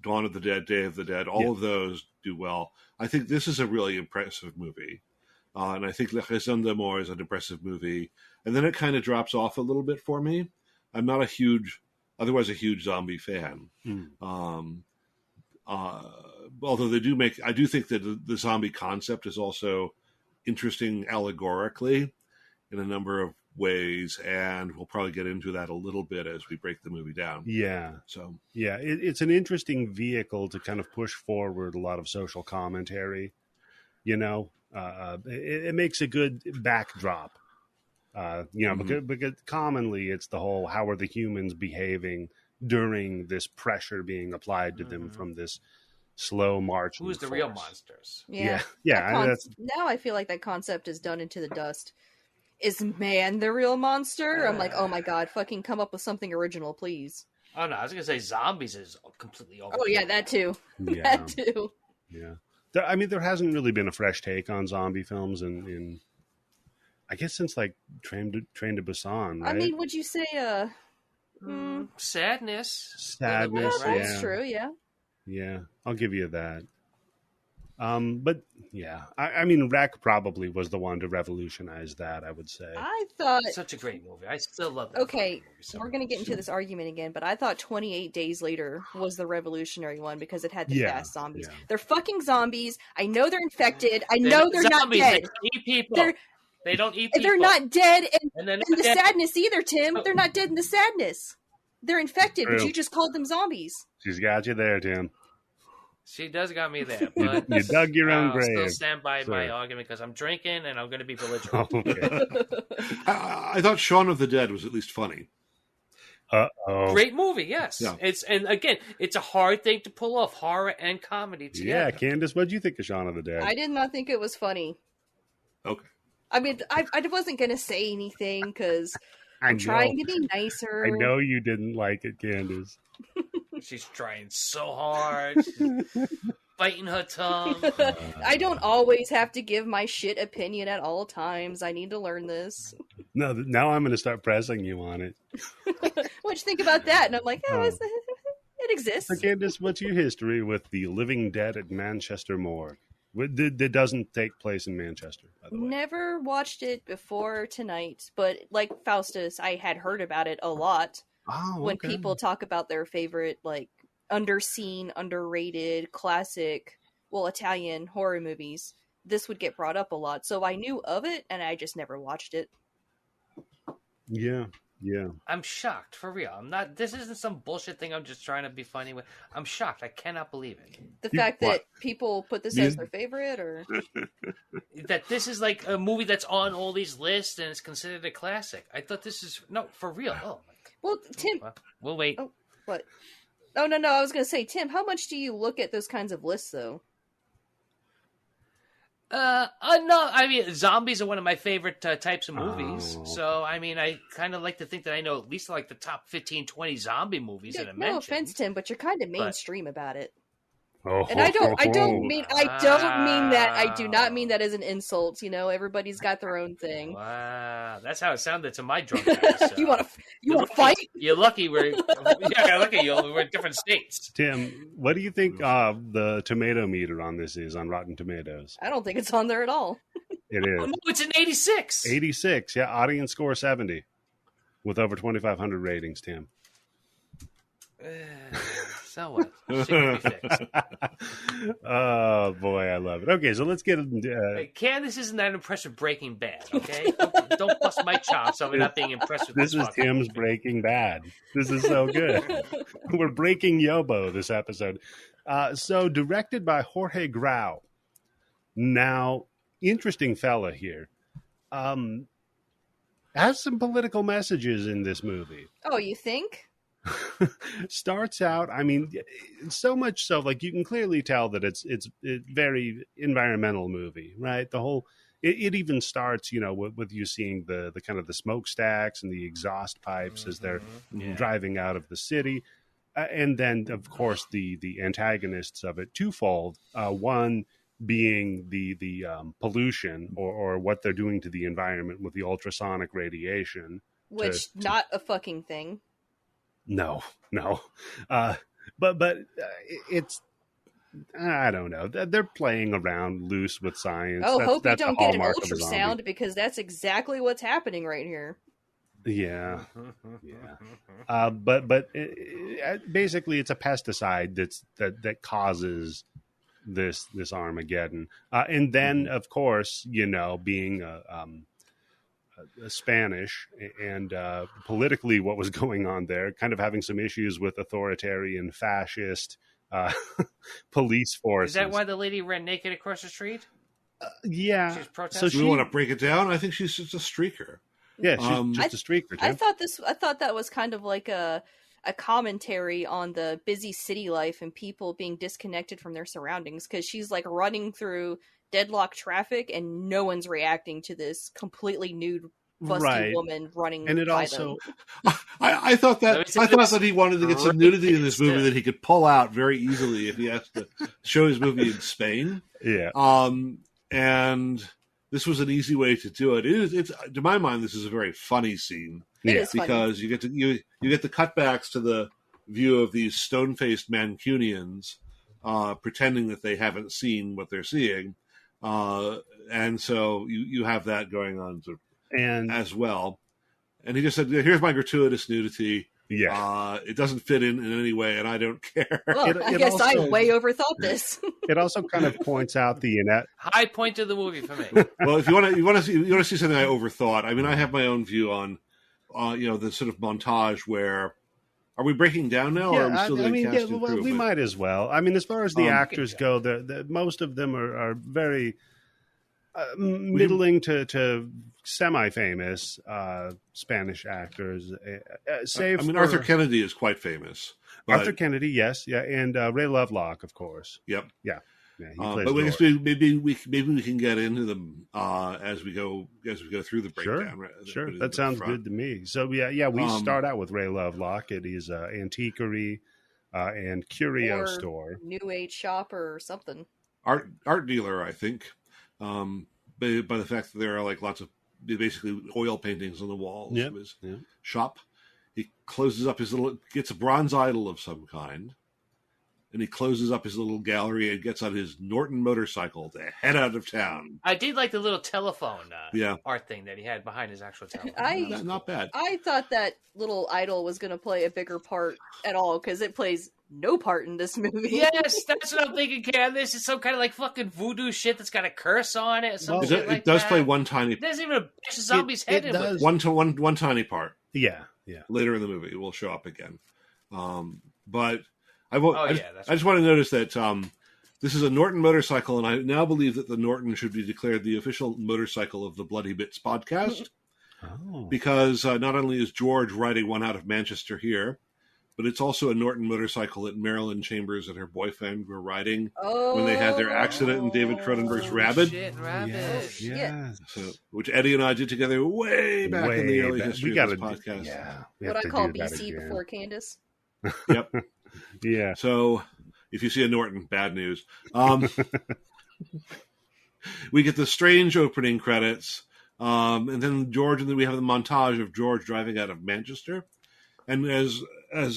Speaker 4: Dawn of the Dead, Day of the Dead, all of those do well. I think this is a really impressive movie. And I think Les Raisins de Mort is an impressive movie. And then it kind of drops off a little bit for me. I'm not otherwise a huge zombie fan. Although I do think that the zombie concept is also interesting allegorically in a number of ways, and we'll probably get into that a little bit as we break the movie down.
Speaker 1: Yeah.
Speaker 4: So
Speaker 1: Yeah, it's an interesting vehicle to kind of push forward a lot of social commentary, it makes a good backdrop. Because commonly it's the whole, how are the humans behaving during this pressure being applied to them from this slow march?
Speaker 2: Who's the real monsters?
Speaker 3: Yeah. Now I feel like that concept is done into the dust. Is man the real monster? I'm like, oh my god, fucking come up with something original, please.
Speaker 2: Oh no, I was gonna say zombies is completely over.
Speaker 3: Oh yeah, that too.
Speaker 1: Yeah.
Speaker 3: That too.
Speaker 1: Yeah. There hasn't really been a fresh take on zombie films in I guess since like Train to Busan, right?
Speaker 3: I mean, would you say
Speaker 2: Sadness?
Speaker 1: Sadness,
Speaker 2: Bit, right?
Speaker 3: That's true, yeah.
Speaker 1: Yeah, I'll give you that. But yeah, I mean, Wreck probably was the one to revolutionize that, I would say.
Speaker 3: I thought
Speaker 2: Such a great movie. I still love that.
Speaker 3: okay,
Speaker 2: movie so
Speaker 3: we're gonna get into this argument again, but I thought 28 Days Later was the revolutionary one because it had the fast zombies.
Speaker 1: Yeah.
Speaker 3: They're fucking zombies. I know they're infected. I know they're not
Speaker 2: zombies.
Speaker 3: dead.
Speaker 2: They don't eat people. They don't eat people.
Speaker 3: They're not dead
Speaker 2: And then
Speaker 3: in the sadness either, Tim. They're not dead in the sadness. They're infected, but
Speaker 1: True.
Speaker 3: you just called them zombies.
Speaker 1: She's got you there, Tim.
Speaker 2: She does got me there, but
Speaker 1: You dug your own
Speaker 2: I'll
Speaker 1: grave.
Speaker 2: still stand by my
Speaker 1: Sir.
Speaker 2: argument because I'm drinking and I'm going to be belligerent.
Speaker 1: Okay.
Speaker 4: I thought Shaun of the Dead was at least funny.
Speaker 1: Uh-oh.
Speaker 2: Great movie, yes.
Speaker 4: Yeah.
Speaker 2: It's a hard thing to pull off, horror and comedy
Speaker 1: Yeah,
Speaker 2: together.
Speaker 1: Candice, what do you think of Shaun of the Dead?
Speaker 3: I did not think it was funny.
Speaker 4: Okay.
Speaker 3: I mean, I wasn't gonna say anything because
Speaker 1: I
Speaker 3: I'm
Speaker 1: know.
Speaker 3: trying to be nicer.
Speaker 1: I know you didn't like it, Candice.
Speaker 2: She's trying so hard. She's biting her tongue.
Speaker 3: I don't always have to give my shit opinion at all times. I need to learn this.
Speaker 1: No, now I'm going to start pressing you on it.
Speaker 3: What'd you think about that? And I'm like,
Speaker 1: Oh.
Speaker 3: it exists.
Speaker 1: So, Candice, what's your history with the Living Dead at Manchester Morgue? It doesn't take place in Manchester, by the way.
Speaker 3: Never watched it before tonight, but like Faustus, I had heard about it a lot
Speaker 1: Oh,
Speaker 3: when
Speaker 1: okay.
Speaker 3: people talk about their favorite, like, underseen, underrated, classic, Italian horror movies. This would get brought up a lot. So I knew of it, and I just never watched it.
Speaker 1: Yeah.
Speaker 2: I'm shocked, for real. This isn't some bullshit thing I'm just trying to be funny with. I'm shocked. I cannot believe it.
Speaker 3: The
Speaker 1: You-
Speaker 3: fact
Speaker 1: what?
Speaker 3: that people put this as their favorite, or...
Speaker 2: That this is like a movie that's on all these lists and it's considered a classic. I thought this is... No, for real. Oh,
Speaker 3: Well, Tim...
Speaker 2: well, we'll wait.
Speaker 3: Oh, what? Oh, no, I was going to say, Tim, how much do you look at those kinds of lists, though?
Speaker 2: No, I mean, zombies are one of my favorite types of movies.
Speaker 1: Oh.
Speaker 2: So, I mean, I kind of like to think that I know at least like the top 15, 20 zombie movies that I
Speaker 3: No
Speaker 2: mentioned.
Speaker 3: offense, Tim, but you're kind of mainstream about it.
Speaker 1: Oh,
Speaker 3: And I don't mean that. I do not mean
Speaker 2: Wow.
Speaker 3: that as an insult. You know, everybody's got their own thing.
Speaker 2: Wow, that's how it sounded to my drunk ass.
Speaker 3: You want to fight?
Speaker 2: You're lucky we're we're in different states.
Speaker 1: Tim, what do you think the tomato meter on this is on Rotten Tomatoes?
Speaker 3: I don't think it's on there at all.
Speaker 1: It is.
Speaker 2: Oh, no, it's an 86.
Speaker 1: 86, yeah, audience score 70 with over 2,500 ratings, Tim.
Speaker 2: So what? Shit can be fixed.
Speaker 1: Oh, boy, I love it. Okay, so let's get into...
Speaker 2: Hey, Candice isn't that impressed with Breaking Bad, okay? Don't bust my chops over not being impressed with
Speaker 1: this is
Speaker 2: fucking
Speaker 1: Tim's
Speaker 2: movie.
Speaker 1: Breaking Bad. This is so good. We're breaking Yobo this episode. So directed by Jorge Grau. Now, interesting fella here. Has some political messages in this movie.
Speaker 3: Oh, you think?
Speaker 1: Starts out, I mean, so much so, like you can clearly tell that it's very environmental movie, right? The whole it even starts, you know, with you seeing the kind of the smokestacks and the exhaust pipes as they're driving out of the city, and then of course the antagonists of it twofold. One being the pollution or what they're doing to the environment with the ultrasonic radiation,
Speaker 3: Which not a fucking thing.
Speaker 1: No. But it's, I don't know. They're playing around loose with science.
Speaker 3: Oh, hope you
Speaker 1: the
Speaker 3: don't get an
Speaker 1: hallmark of a zombie.
Speaker 3: ultrasound because that's exactly what's happening right here.
Speaker 1: Yeah. But basically, it's a pesticide that causes this Armageddon, and then of course, you know, being Spanish and politically what was going on there, kind of having some issues with authoritarian fascist police forces.
Speaker 2: Is that why the lady ran naked across the street?
Speaker 1: Yeah.
Speaker 2: She's protesting.
Speaker 4: Do we want to break it down? I think she's just a streaker.
Speaker 1: Yeah, she's just a streaker.
Speaker 3: I thought that was kind of like a commentary on the busy city life and people being disconnected from their surroundings, because she's like running through deadlock traffic and no one's reacting to this completely nude busty woman running.
Speaker 1: And it also
Speaker 4: I thought that he wanted to get some nudity in this movie that he could pull out very easily if he has to show his movie in Spain.
Speaker 1: Yeah.
Speaker 4: And this was an easy way to do it. It's to my mind, this is a very funny scene.
Speaker 3: It is funny.
Speaker 4: Because you get the cutbacks to the view of these stone-faced Mancunians pretending that they haven't seen what they're seeing, and so you have that going on as well. And he just said, "Here's my gratuitous nudity.
Speaker 1: Yeah,
Speaker 4: it doesn't fit in any way, and I don't care."
Speaker 3: Well, I guess I way overthought this.
Speaker 1: It also kind of points out the
Speaker 2: high point of the movie for me.
Speaker 4: Well, if you want to see something I overthought, I mean, I have my own view on. The sort of montage where are we breaking down now? Or are we still doing cast improvement?
Speaker 1: We might as well. I mean, as far as the actors go, most of them are very middling to semi-famous Spanish actors.
Speaker 4: Arthur Kennedy is quite famous.
Speaker 1: Arthur Kennedy, yes, yeah, and Ray Lovelock, of course.
Speaker 4: Yep,
Speaker 1: yeah.
Speaker 4: But maybe we can get into them as we go through the breakdown.
Speaker 1: Sure, that sounds good to me. So we start out with Ray Lovelock. It is antiquary and curio store,
Speaker 3: New Age shop or something.
Speaker 4: Art dealer, I think. By the fact that there are like lots of basically oil paintings on the walls of his shop. He gets a bronze idol of some kind. And he closes up his little gallery and gets on his Norton motorcycle to head out of town.
Speaker 2: I did like the little telephone art thing that he had behind his actual telephone.
Speaker 4: Not bad.
Speaker 3: I thought that little idol was going to play a bigger part at all, because it plays no part in this movie.
Speaker 2: Yes, that's what I'm thinking, Cam. This is some kind of like fucking voodoo shit that's got a curse on it.
Speaker 4: It does play one tiny...
Speaker 2: It doesn't even a zombie's head in it.
Speaker 4: One tiny part.
Speaker 1: Yeah.
Speaker 4: Later in the movie, it will show up again. But... I just want to notice that this is a Norton motorcycle, and I now believe that the Norton should be declared the official motorcycle of the Bloody Bits podcast. Because not only is George riding one out of Manchester here, but it's also a Norton motorcycle that Marilyn Chambers and her boyfriend were riding when they had their accident in David Cronenberg's Rabid.
Speaker 1: Yes.
Speaker 4: So, which Eddie and I did together way back in the early history of this podcast.
Speaker 3: What I call BC before Candice.
Speaker 4: Yep.
Speaker 1: Yeah.
Speaker 4: So, if you see a Norton, bad news. We get the strange opening credits, and then we have the montage of George driving out of Manchester. And as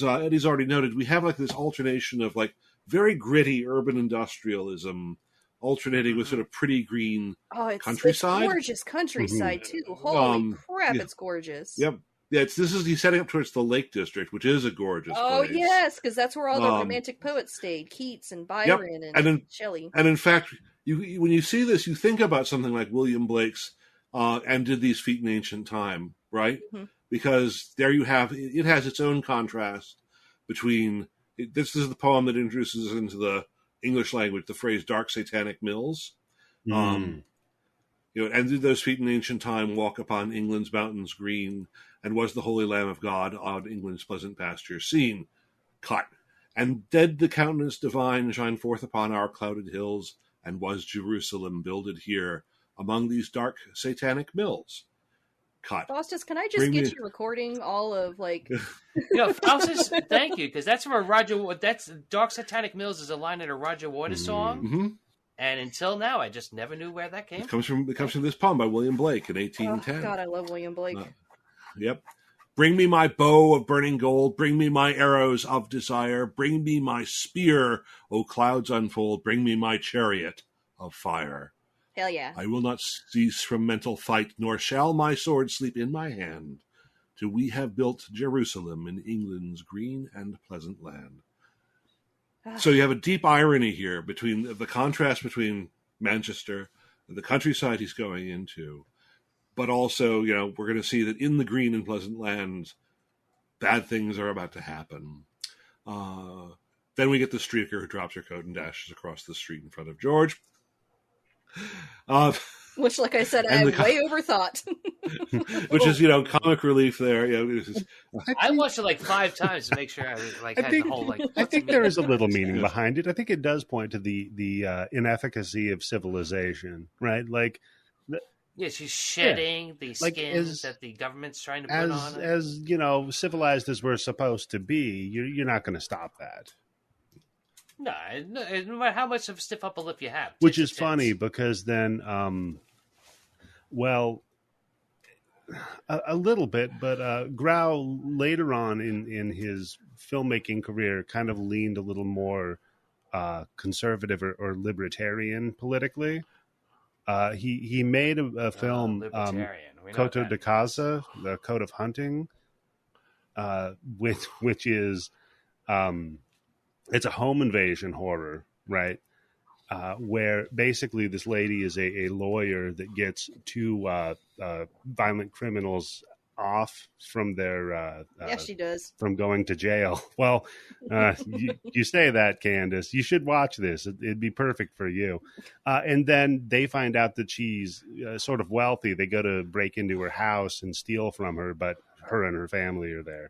Speaker 4: Eddie's already noted, we have like this alternation of like very gritty urban industrialism, alternating with sort of pretty green countryside.
Speaker 3: It's gorgeous countryside too. Holy crap, it's gorgeous.
Speaker 4: Yep. Yeah, he's setting up towards the Lake District, which is a gorgeous place.
Speaker 3: Yes, because that's where all the romantic poets stayed. Keats and Byron and Shelley.
Speaker 4: And in fact, when you see this, you think about something like William Blake's And Did These Feet in Ancient Time, right? Mm-hmm. Because there you have, it has its own contrast between, this is the poem that introduces into the English language the phrase dark satanic mills. And did those feet in ancient time walk upon England's mountains green, and was the holy Lamb of God on England's pleasant pastures seen? Cut. And did the countenance divine shine forth upon our clouded hills, and was Jerusalem builded here among these dark satanic mills? Cut.
Speaker 3: Faustus, can I just get you recording all of like...
Speaker 2: Faustus, thank you, because that's from that's Dark Satanic Mills is a line in a Roger Waters song.
Speaker 4: Mm-hmm.
Speaker 2: And until now, I just never knew where that came from.
Speaker 4: It comes from this poem by William Blake in 1810.
Speaker 3: Oh, God, I love William Blake.
Speaker 4: Yep. Bring me my bow of burning gold. Bring me my arrows of desire. Bring me my spear, O clouds unfold. Bring me my chariot of fire.
Speaker 3: Hell yeah.
Speaker 4: I will not cease from mental fight, nor shall my sword sleep in my hand, till we have built Jerusalem in England's green and pleasant land. So you have a deep irony here between the contrast between Manchester and the countryside he's going into, but also, we're going to see that in the green and pleasant land, bad things are about to happen. Then we get the streaker who drops her coat and dashes across the street in front of George.
Speaker 3: Which, like I said,
Speaker 4: And
Speaker 3: I way overthought.
Speaker 4: which is, comic relief there.
Speaker 2: I watched it like 5 times to make sure I had the whole like.
Speaker 1: I think there is a little meaning behind it. I think it does point to the inefficacy of civilization, right? Like,
Speaker 2: yeah, she's shedding the skins that the government's trying to put on her.
Speaker 1: As civilized as we're supposed to be, you're not going to stop that.
Speaker 2: No, no matter how much of a stiff upper lip you have.
Speaker 1: Which is funny because then, a little bit, but Grau later on in his filmmaking career kind of leaned a little more conservative or libertarian politically. He made a film, Coto de Caza, the Code of Hunting, which is it's a home invasion horror, right? Where basically this lady is a lawyer that gets 2 violent criminals off from their
Speaker 3: she does,
Speaker 1: from going to jail. Well, you say that, Candice. You should watch this. It'd be perfect for you. And then they find out that she's sort of wealthy. They go to break into her house and steal from her, but her and her family are there.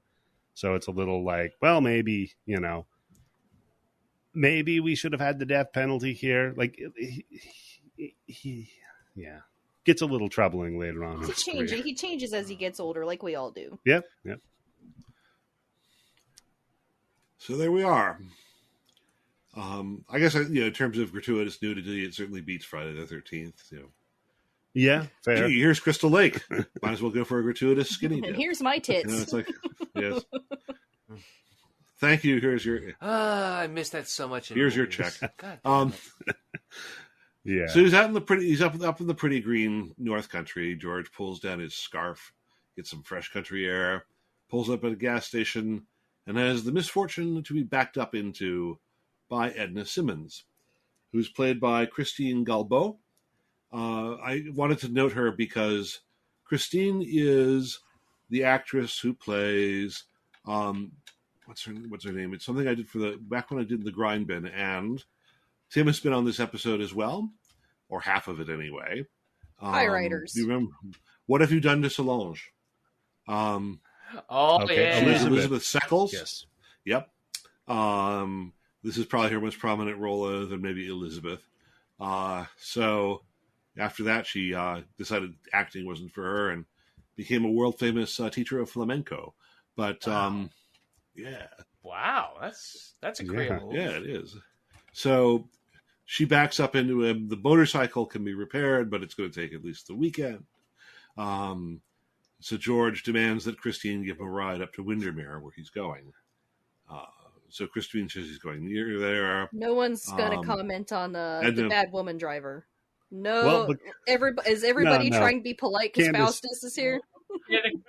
Speaker 1: So it's a little like, well, maybe, maybe we should have had the death penalty here. Like, he gets a little troubling later on.
Speaker 3: He changes as he gets older, like we all do.
Speaker 1: Yep.
Speaker 4: So there we are. I guess in terms of gratuitous nudity, it certainly beats Friday the 13th.
Speaker 1: Yeah, fair.
Speaker 4: Hey, here's Crystal Lake. Might as well go for a gratuitous skinny dip.
Speaker 3: And here's my tits.
Speaker 4: It's like, yes. Thank you. Here's your.
Speaker 2: I miss that so much.
Speaker 4: Here's your check.
Speaker 2: God.
Speaker 1: Yeah.
Speaker 4: So he's out in he's up in the pretty green North Country. George pulls down his scarf, gets some fresh country air, pulls up at a gas station, and has the misfortune to be backed up into by Edna Simmons, who's played by Christine Galbeau. I wanted to note her because Christine is the actress who plays what's her name? It's something I did back when I did the Grind Bin, and Tim has been on this episode as well, or half of it anyway.
Speaker 3: Hi, writers.
Speaker 4: Do you remember What Have You Done to Solange?
Speaker 2: Okay.
Speaker 4: Elizabeth Seckles.
Speaker 1: Yes.
Speaker 4: Yep. This is probably her most prominent role other than maybe Elizabeth. So after that, she decided acting wasn't for her and became a world famous teacher of flamenco. But yeah.
Speaker 2: Wow, that's a great move.
Speaker 4: Yeah, it is. So she backs up into him. The motorcycle can be repaired, but it's going to take at least the weekend. So George demands that Christine give him a ride up to Windermere, where he's going. So Christine says he's going near there.
Speaker 3: No one's going to comment on the bad woman driver. No, is everybody trying to be polite because Faustus is here?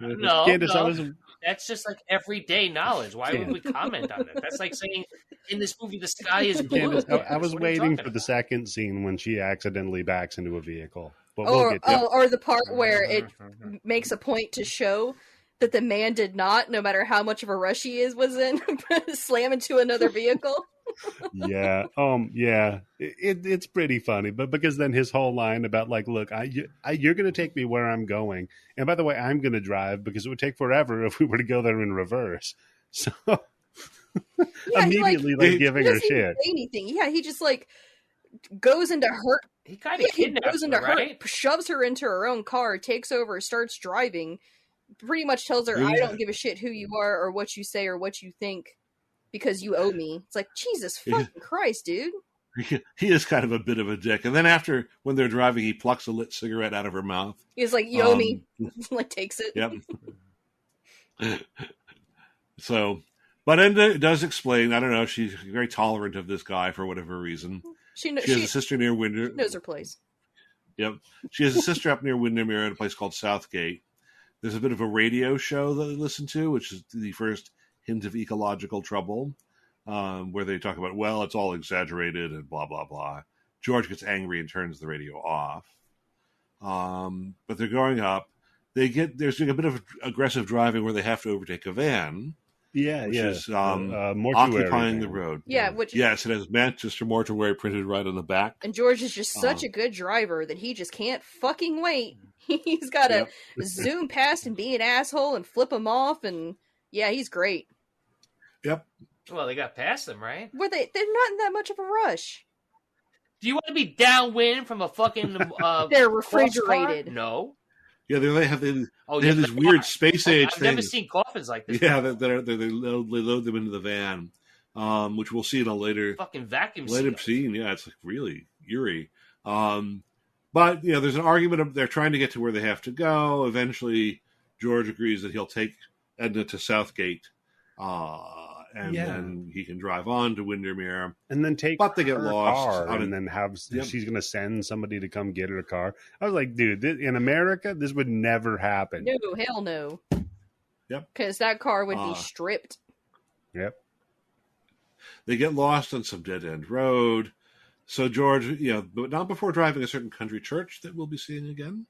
Speaker 2: No,
Speaker 1: Candice,
Speaker 2: that's just like everyday knowledge. Why would we comment on it? That's like saying in this movie the sky is blue.
Speaker 1: Candice, I was waiting for the second scene when she accidentally backs into a vehicle. But
Speaker 3: or the part where it makes a point to show that the man did not, no matter how much of a rush he was in, slam into another vehicle.
Speaker 1: Yeah. Yeah. It's pretty funny, but because then his whole line about like, look, you're going to take me where I'm going, and by the way, I'm going to drive because it would take forever if we were to go there in reverse. So immediately giving her shit.
Speaker 3: Say anything? Yeah, he just like goes into her.
Speaker 2: He kind of kidnaps her, right?
Speaker 3: Shoves her into her own car, takes over, starts driving. Pretty much tells her, I don't give a shit who you are or what you say or what you think because you owe me. It's like, Jesus fucking Christ, dude.
Speaker 4: He is kind of a bit of a dick. And then when they're driving, he plucks a lit cigarette out of her mouth.
Speaker 3: He's like, you owe me. Like, takes it.
Speaker 4: Yep. So, but Enda does explain, I don't know, she's very tolerant of this guy for whatever reason. She has a sister near Windermere.
Speaker 3: Knows her place.
Speaker 4: Yep. She has a sister up near Windermere at a place called Southgate. There's a bit of a radio show that they listen to, which is the first hint of ecological trouble, where they talk about, well, it's all exaggerated and blah, blah, blah. George gets angry and turns the radio off. But they're going up. There's a bit of aggressive driving where they have to overtake a van. which is
Speaker 1: mortuary
Speaker 4: occupying
Speaker 1: thing.
Speaker 4: the road.
Speaker 3: Yeah, which
Speaker 4: Yes, it has Manchester Mortuary printed right on the back.
Speaker 3: and George is just such a good driver that he just can't fucking wait. He's got to zoom past and be an asshole and flip him off, and yeah, he's great.
Speaker 4: Yep.
Speaker 2: Well, they got past them, right?
Speaker 3: They're not in that much of a rush.
Speaker 2: Do you want to be downwind from a fucking
Speaker 3: They're refrigerated.
Speaker 2: car? No.
Speaker 4: Yeah, they have this weird space age
Speaker 2: I've
Speaker 4: thing.
Speaker 2: never seen coffins like this.
Speaker 4: Yeah, they load them into the van, which we'll see in a later
Speaker 2: Fucking vacuum
Speaker 4: scene. Yeah, it's like really eerie. But there's an argument of they're trying to get to where they have to go. Eventually, George agrees that he'll take Edna to Southgate, and then he can drive on to Windermere.
Speaker 1: And then
Speaker 4: but they get lost,
Speaker 1: and then she's going to send somebody to come get her a car. I was like, dude, in America, this would never happen.
Speaker 3: No, hell no.
Speaker 4: Yep.
Speaker 3: Because that car would be stripped.
Speaker 1: Yep.
Speaker 4: They get lost on some dead-end road. So George, but not before driving a certain country church that we'll be seeing again.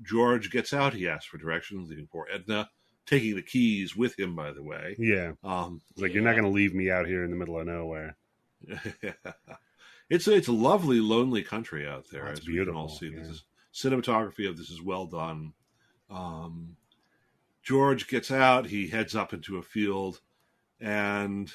Speaker 4: George gets out. He asks for directions, leaving poor Edna, taking the keys with him, by the way.
Speaker 1: Yeah. It's like, you're not going to leave me out here in the middle of nowhere.
Speaker 4: It's a lovely, lonely country out there.
Speaker 1: It's
Speaker 4: as
Speaker 1: beautiful.
Speaker 4: We can all see. This is, cinematography of this is well done. George gets out. He heads up into a field, and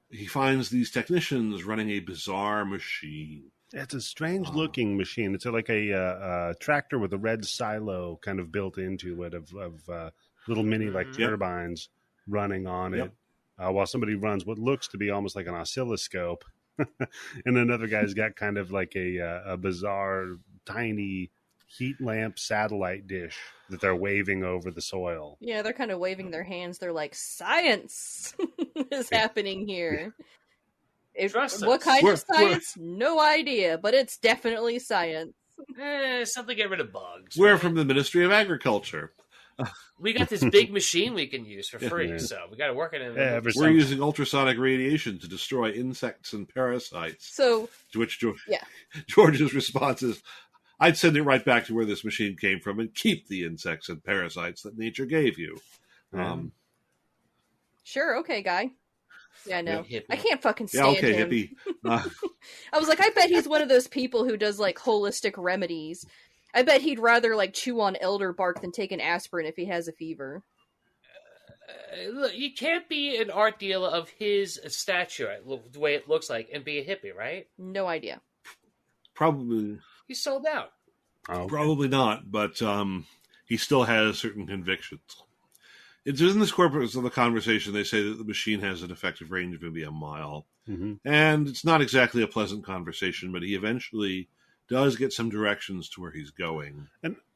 Speaker 4: he finds these technicians running a bizarre machine.
Speaker 1: It's a strange-looking machine. It's like a tractor with a red silo kind of built into it of little mini turbines running on it, while somebody runs what looks to be almost like an oscilloscope, and another guy's got kind of like a bizarre, tiny heat lamp satellite dish that they're waving over the soil.
Speaker 3: Yeah, they're kind of waving their hands. They're like, science is happening here. What kind of science? No idea, but it's definitely science.
Speaker 2: Something to get rid of bugs.
Speaker 4: We're from the Ministry of Agriculture.
Speaker 2: We got this big machine we can use for free, so we got to work it in.
Speaker 4: We're using ultrasonic radiation to destroy insects and parasites.
Speaker 3: So,
Speaker 4: to which George's response is, I'd send it right back to where this machine came from and keep the insects and parasites that nature gave you.
Speaker 3: Sure, okay, guy. Yeah, no.
Speaker 2: Yeah,
Speaker 3: I can't fucking stand him.
Speaker 4: Hippie.
Speaker 3: I was like, I bet he's one of those people who does, like, holistic remedies. I bet he'd rather, like, chew on elder bark than take an aspirin if he has a fever.
Speaker 2: Look, you can't be an art dealer of his stature, the way it looks like, and be a hippie, right?
Speaker 3: No idea.
Speaker 4: Probably.
Speaker 2: He's sold out.
Speaker 4: Probably not, but he still has certain convictions. It's in this corpus of the conversation, they say that the machine has an effective range of maybe a mile. Mm-hmm. And it's not exactly a pleasant conversation, but he eventually does get some directions to where he's going.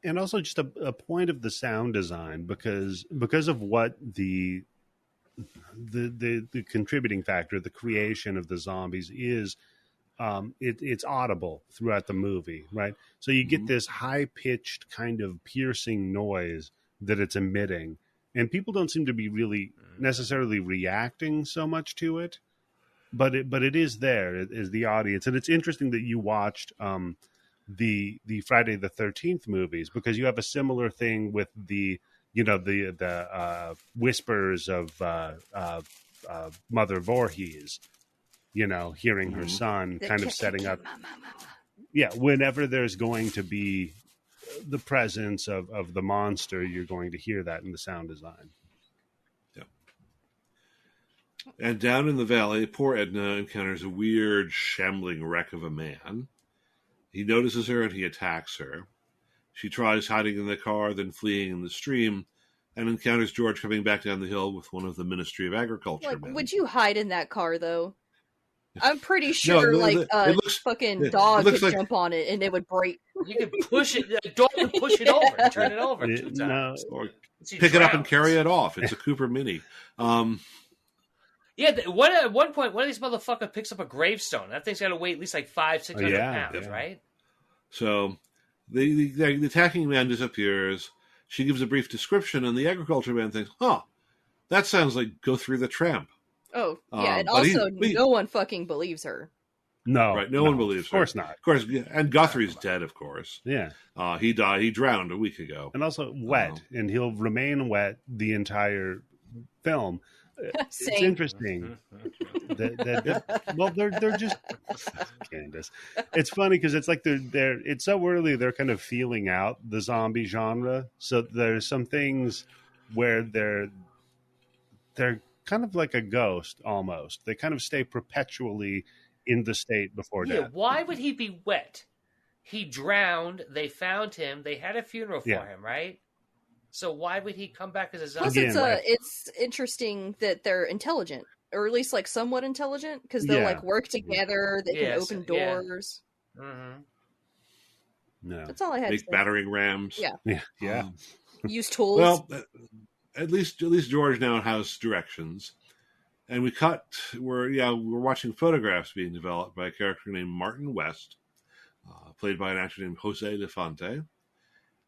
Speaker 1: And also just a point of the sound design, because of what the contributing factor, the creation of the zombies is, it's audible throughout the movie, right? So you get this high-pitched kind of piercing noise that it's emitting, and people don't seem to be really necessarily reacting so much to it, but it is there as the audience. And it's interesting that you watched the Friday the 13th movies, because you have a similar thing with the whispers of Mother Voorhees, hearing her son kind of setting up. Yeah, whenever there's going to be the presence of the monster, you're going to hear that in the sound design.
Speaker 4: Yeah. And down in the valley, poor Edna encounters a weird, shambling wreck of a man. He notices her and he attacks her. She tries hiding in the car, then fleeing in the stream, and encounters George coming back down the hill with one of the Ministry of Agriculture men.
Speaker 3: Would you hide in that car, though? I'm pretty sure, fucking dog could jump on it and it would break.
Speaker 2: You could push it. The dog would push it over and turn it over 2 times.
Speaker 1: No.
Speaker 4: Or pick it up and carry it off. It's a Cooper Mini.
Speaker 2: Yeah, at one point, one of these motherfuckers picks up a gravestone. That thing's got to weigh at least like 500-600 pounds, right?
Speaker 4: So the attacking man disappears. She gives a brief description, and the agriculture man thinks, that sounds like Go Through the Tramp.
Speaker 3: Oh, yeah, and also no one fucking believes her.
Speaker 1: No.
Speaker 4: Right, no one believes her.
Speaker 1: Of course not.
Speaker 4: Of course, and Guthrie's dead, of course.
Speaker 1: Yeah.
Speaker 4: He died. He drowned a week ago.
Speaker 1: And also wet, and he'll remain wet the entire film. It's
Speaker 3: Same.
Speaker 1: interesting. Well, they're just Candice. It's funny because it's like they're it's so early they're kind of feeling out the zombie genre. So there's some things where they're kind of like a ghost almost. They kind of stay perpetually in the state before death.
Speaker 2: Why would he be wet? He drowned. They found him. They had a funeral for him, right? So why would he come back as a zombie?
Speaker 3: Plus, it's interesting that they're intelligent, or at least like somewhat intelligent, because they'll like work together. They can open doors.
Speaker 2: Yeah. Mm-hmm.
Speaker 1: No,
Speaker 3: that's all I had.
Speaker 4: Make battering rams.
Speaker 1: Yeah.
Speaker 3: Use tools.
Speaker 4: Well, at least George now has directions, and we're watching photographs being developed by a character named Martin West, played by an actor named Jose De Fonte.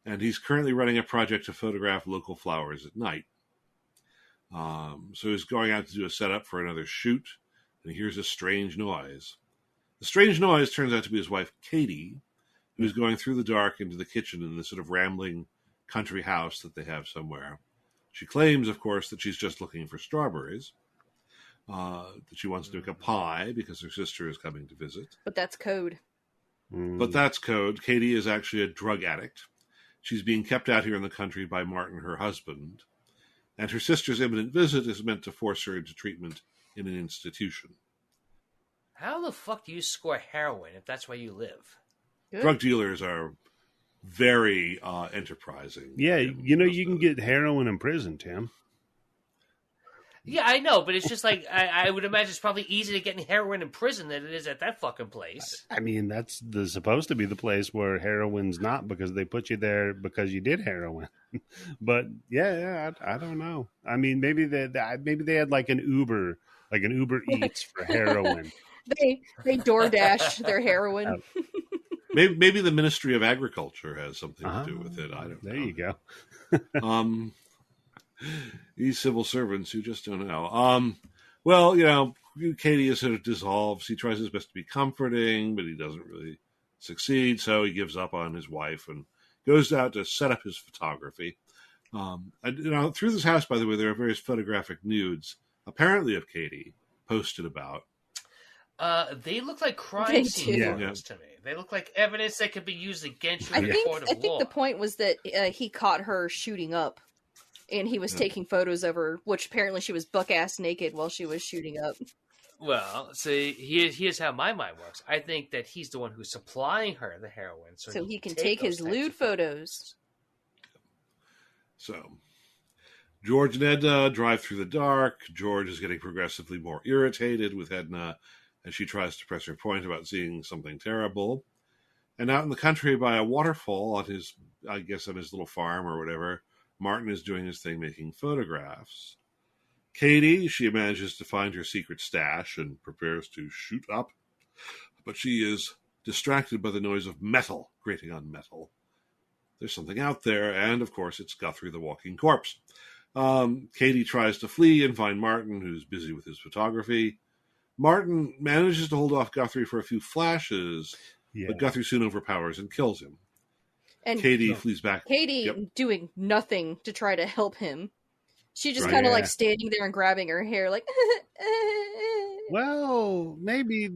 Speaker 4: And he's currently running a project to photograph local flowers at night. So he's going out to do a setup for another shoot, and he hears a strange noise. The strange noise turns out to be his wife, Katie, who's going through the dark into the kitchen in this sort of rambling country house that they have somewhere. She claims, of course, that she's just looking for strawberries, that she wants to make a pie because her sister is coming to visit.
Speaker 3: But that's code.
Speaker 4: But that's code. Katie is actually a drug addict. She's being kept out here in the country by Martin, her husband, and her sister's imminent visit is meant to force her into treatment in an institution.
Speaker 2: How the fuck do you score heroin if that's where you live?
Speaker 3: Good.
Speaker 4: Drug dealers are very enterprising.
Speaker 1: Yeah, you can get heroin in prison, Tim.
Speaker 2: Yeah, I know, but it's just like I would imagine it's probably easier to get heroin in prison than it is at that fucking place.
Speaker 1: I mean, that's supposed to be the place where heroin's not, because they put you there because you did heroin. But I don't know. I mean, maybe they had like an Uber Eats for heroin.
Speaker 3: They DoorDash their heroin.
Speaker 4: Maybe the Ministry of Agriculture has something to do with it. I don't know.
Speaker 1: There you go.
Speaker 4: These civil servants who just don't know. Well, Katie is sort of dissolves. He tries his best to be comforting, but he doesn't really succeed. So he gives up on his wife and goes out to set up his photography. And, through this house, by the way, there are various photographic nudes, apparently of Katie, posted about.
Speaker 2: They look like crime scene
Speaker 3: do.
Speaker 2: photos to me. They look like evidence that could be used against you
Speaker 3: I
Speaker 2: in a court of law.
Speaker 3: think the point was that he caught her shooting up. And he was taking photos of her, which apparently she was buck-ass naked while she was shooting up.
Speaker 2: Well, see, here's how my mind works. I think that he's the one who's supplying her the heroin. So
Speaker 3: he can take his lewd photos.
Speaker 4: So, George and Edna drive through the dark. George is getting progressively more irritated with Edna as she tries to press her point about seeing something terrible. And out in the country by a waterfall on his little farm or whatever, Martin is doing his thing, making photographs. Katie, she manages to find her secret stash and prepares to shoot up, but she is distracted by the noise of metal grating on metal. There's something out there, and of course it's Guthrie the walking corpse. Katie tries to flee and find Martin, who's busy with his photography. Martin manages to hold off Guthrie for a few flashes, but Guthrie soon overpowers and kills him. And Katie flees back.
Speaker 3: Katie doing nothing to try to help him. She just kind of like standing there and grabbing her hair like...
Speaker 1: Well, maybe...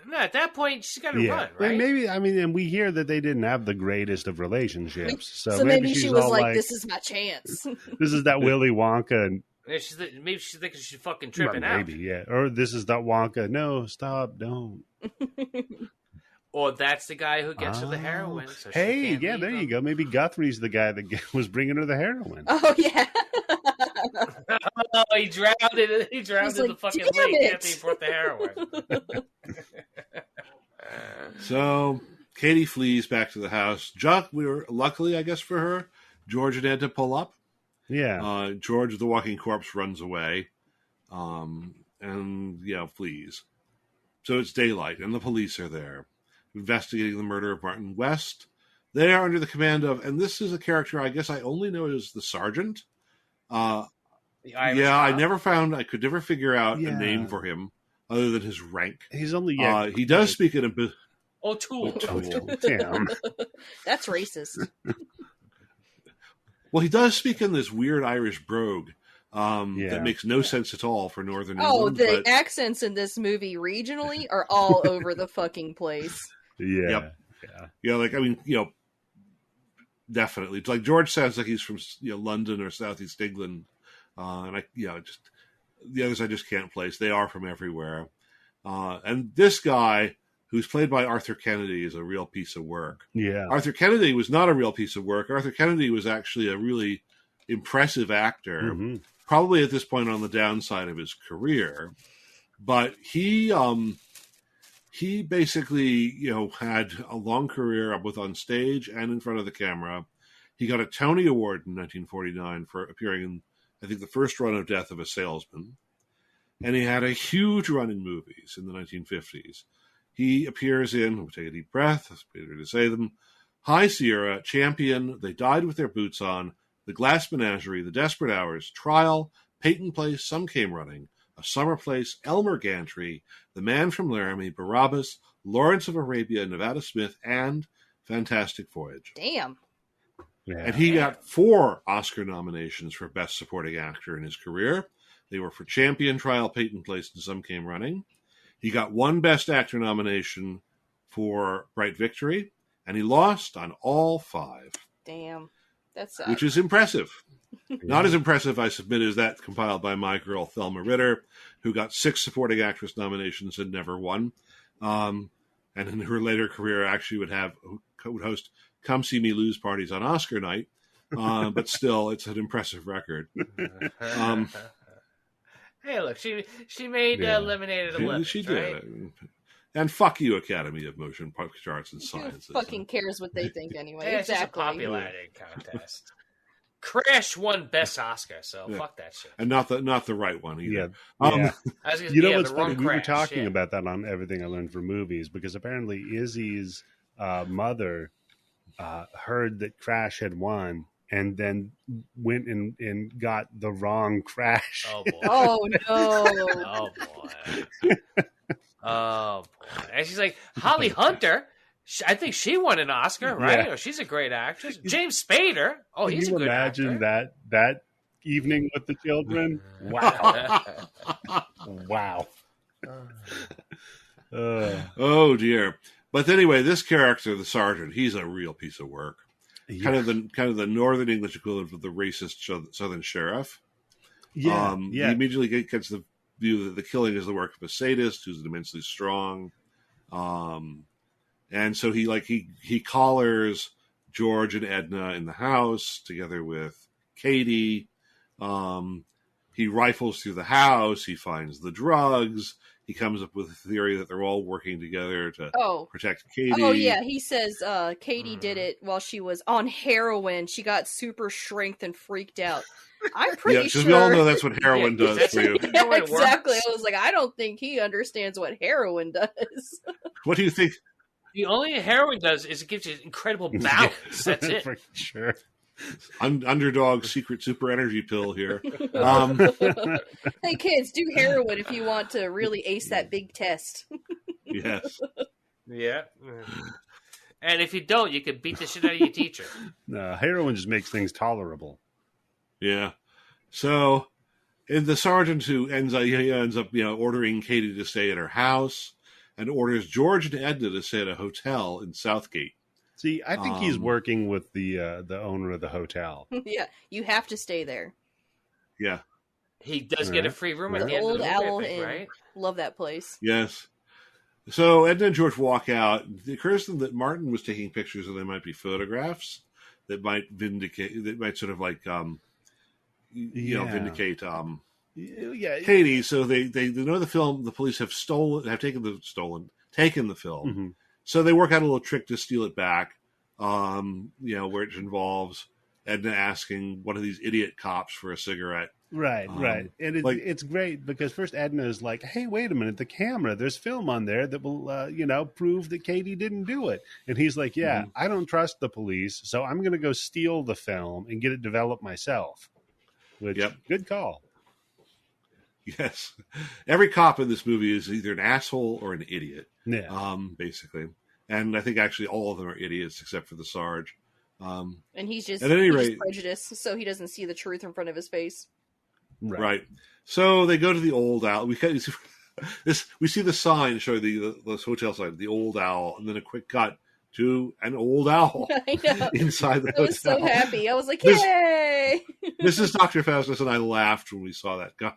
Speaker 2: No, at that point, she's got to run, right?
Speaker 1: Maybe, and we hear that they didn't have the greatest of relationships. So
Speaker 3: maybe she was like, this is my chance.
Speaker 1: This is that Willy Wonka. And,
Speaker 2: maybe she's thinking she's fucking tripping out.
Speaker 1: Maybe, yeah. Or this is that Wonka. No, stop, don't.
Speaker 2: Or that's the guy who gets her the heroin. So
Speaker 1: hey, there you go. Maybe Guthrie's the guy that was bringing her the heroin.
Speaker 3: Oh, yeah.
Speaker 2: Oh, he drowned in the fucking lake after he brought the heroin.
Speaker 4: So, Katie flees back to the house. Luckily, I guess for her, George and Edna pull up.
Speaker 1: Yeah.
Speaker 4: George, the walking corpse, runs away. And flees. So it's daylight, and the police are there, investigating the murder of Martin West. They are under the command of, and this is a character I guess I only know as the sergeant. I could never figure out a name for him other than his rank.
Speaker 1: He's only
Speaker 4: he does speak in a bit.
Speaker 2: O'Toole.
Speaker 1: Damn.
Speaker 3: That's racist.
Speaker 4: Well, he does speak in this weird Irish brogue that makes no sense at all for Northern
Speaker 3: Oh,
Speaker 4: England.
Speaker 3: the accents in this movie regionally are all over the fucking place.
Speaker 1: Yeah.
Speaker 4: Yep.
Speaker 1: Yeah.
Speaker 4: Yeah, like, I mean, definitely. It's like George sounds like he's from London or Southeast England, and just the others I just can't place. They are from everywhere, and this guy who's played by Arthur Kennedy is a real piece of work.
Speaker 1: Yeah.
Speaker 4: Arthur Kennedy was not a real piece of work. Arthur Kennedy was actually a really impressive actor,
Speaker 1: Mm-hmm.
Speaker 4: probably at this point on the downside of his career, but he basically, had a long career both on stage and in front of the camera. He got a Tony Award in 1949 for appearing in, I think, the first run of Death of a Salesman. And he had a huge run in movies in the 1950s. He appears in, we'll take a deep breath, it's better to say them, High Sierra, Champion, They Died with Their Boots On, The Glass Menagerie, The Desperate Hours, Trial, Peyton Place, Some Came Running, A Summer Place, Elmer Gantry, The Man from Laramie, Barabbas, Lawrence of Arabia, Nevada Smith, and Fantastic Voyage.
Speaker 3: Damn.
Speaker 1: Yeah.
Speaker 4: And he got 4 Oscar nominations for Best Supporting Actor in his career. They were for Champion, Trial, Peyton Place, and Some Came Running. He got 1 Best Actor nomination for Bright Victory, and he lost on all 5.
Speaker 3: Damn. That's
Speaker 4: which is impressive. Not as impressive, I submit, as that compiled by my girl Thelma Ritter, who got 6 supporting actress nominations and never won. And in her later career, actually would host Come See Me Lose parties on Oscar night. But still, it's an impressive record.
Speaker 2: Hey, look, she made Lemonade at 11.
Speaker 4: She
Speaker 2: right?
Speaker 4: did. And fuck you, Academy of Motion Picture Arts and
Speaker 3: Who
Speaker 4: Sciences.
Speaker 3: fucking cares what they think anyway?
Speaker 2: Yeah, it's
Speaker 3: Exactly.
Speaker 2: just a popularity contest. Crash won Best Oscar, so fuck that shit.
Speaker 4: And not the right one either.
Speaker 1: Yeah.
Speaker 2: I was gonna,
Speaker 1: You know
Speaker 2: yeah,
Speaker 1: what's
Speaker 2: the
Speaker 1: funny?
Speaker 2: wrong
Speaker 1: We were
Speaker 2: Crash,
Speaker 1: talking
Speaker 2: yeah.
Speaker 1: about that on Everything I Learned from Movies, because apparently Izzy's mother heard that Crash had won and then went and got the wrong Crash.
Speaker 2: Oh boy!
Speaker 3: Oh no!
Speaker 2: Oh boy! Oh boy! And she's like, Holly Hunter. I think she won an Oscar, right?
Speaker 1: Yeah.
Speaker 2: Or she's a great actress. James Spader. Oh,
Speaker 1: Can
Speaker 2: he's
Speaker 1: you
Speaker 2: a good
Speaker 1: imagine
Speaker 2: actor.
Speaker 1: that evening with the children? Wow. Wow.
Speaker 4: Oh dear. But anyway, this character, the sergeant, he's a real piece of work.
Speaker 1: Yeah.
Speaker 4: Kind of the Northern English equivalent of the racist Southern sheriff. He
Speaker 1: Yeah.
Speaker 4: immediately gets the view that the killing is the work of a sadist who's immensely strong. And so he collars George and Edna in the house together with Katie. He rifles through the house. He finds the drugs. He comes up with a theory that they're all working together to protect Katie.
Speaker 3: Oh yeah, he says Katie did it while she was on heroin. She got super strength and freaked out. I'm pretty sure.
Speaker 4: We all know that's what heroin does for you.
Speaker 3: Yeah, exactly. I was like, I don't think he understands what heroin does.
Speaker 4: What do you think?
Speaker 2: The only heroin does is it gives you incredible balance. That's it.
Speaker 1: For sure.
Speaker 4: Underdog secret super energy pill here.
Speaker 3: Hey kids, do heroin if you want to really ace that big test.
Speaker 4: Yes.
Speaker 2: Yeah. And if you don't, you can beat the shit out of your teacher.
Speaker 1: No, heroin just makes things tolerable.
Speaker 4: Yeah. So, and the sergeant who ends up ordering Katie to stay at her house and orders George and Edna to stay at a hotel in Southgate.
Speaker 1: See, I think he's working with the owner of the hotel.
Speaker 3: Yeah, you have to stay there.
Speaker 4: Yeah.
Speaker 2: He does get a free room at the end
Speaker 3: Old
Speaker 2: of the
Speaker 3: Owl
Speaker 2: movie,
Speaker 3: Inn.
Speaker 2: right?
Speaker 3: Love that place.
Speaker 4: Yes. So Edna and George walk out. It occurs to them that Martin was taking pictures, and they might be photographs that might sort of like vindicate Katie. So they know the film. The police have taken the film.
Speaker 1: Mm-hmm.
Speaker 4: So they work out a little trick to steal it back. Where it involves Edna asking one of these idiot cops for a cigarette.
Speaker 1: Right. And it's great because first Edna is like, hey, wait a minute, the camera, there's film on there that will, prove that Katie didn't do it. And he's like, yeah, I don't trust the police, so I'm going to go steal the film and get it developed myself. Which, good call.
Speaker 4: Yes. Every cop in this movie is either an asshole or an idiot.
Speaker 1: Yeah.
Speaker 4: Basically. And I think actually all of them are idiots except for the Sarge.
Speaker 3: And he's just
Speaker 4: at any rate,
Speaker 3: prejudiced, so he doesn't see the truth in front of his face.
Speaker 4: Right. So they go to the Old Owl. We see the sign showing the hotel sign, the Old Owl, and then a quick cut to an old owl inside the hotel.
Speaker 3: I was so happy. I was like, yay!
Speaker 4: Mrs. Dr. Faustus and I laughed when we saw that guy.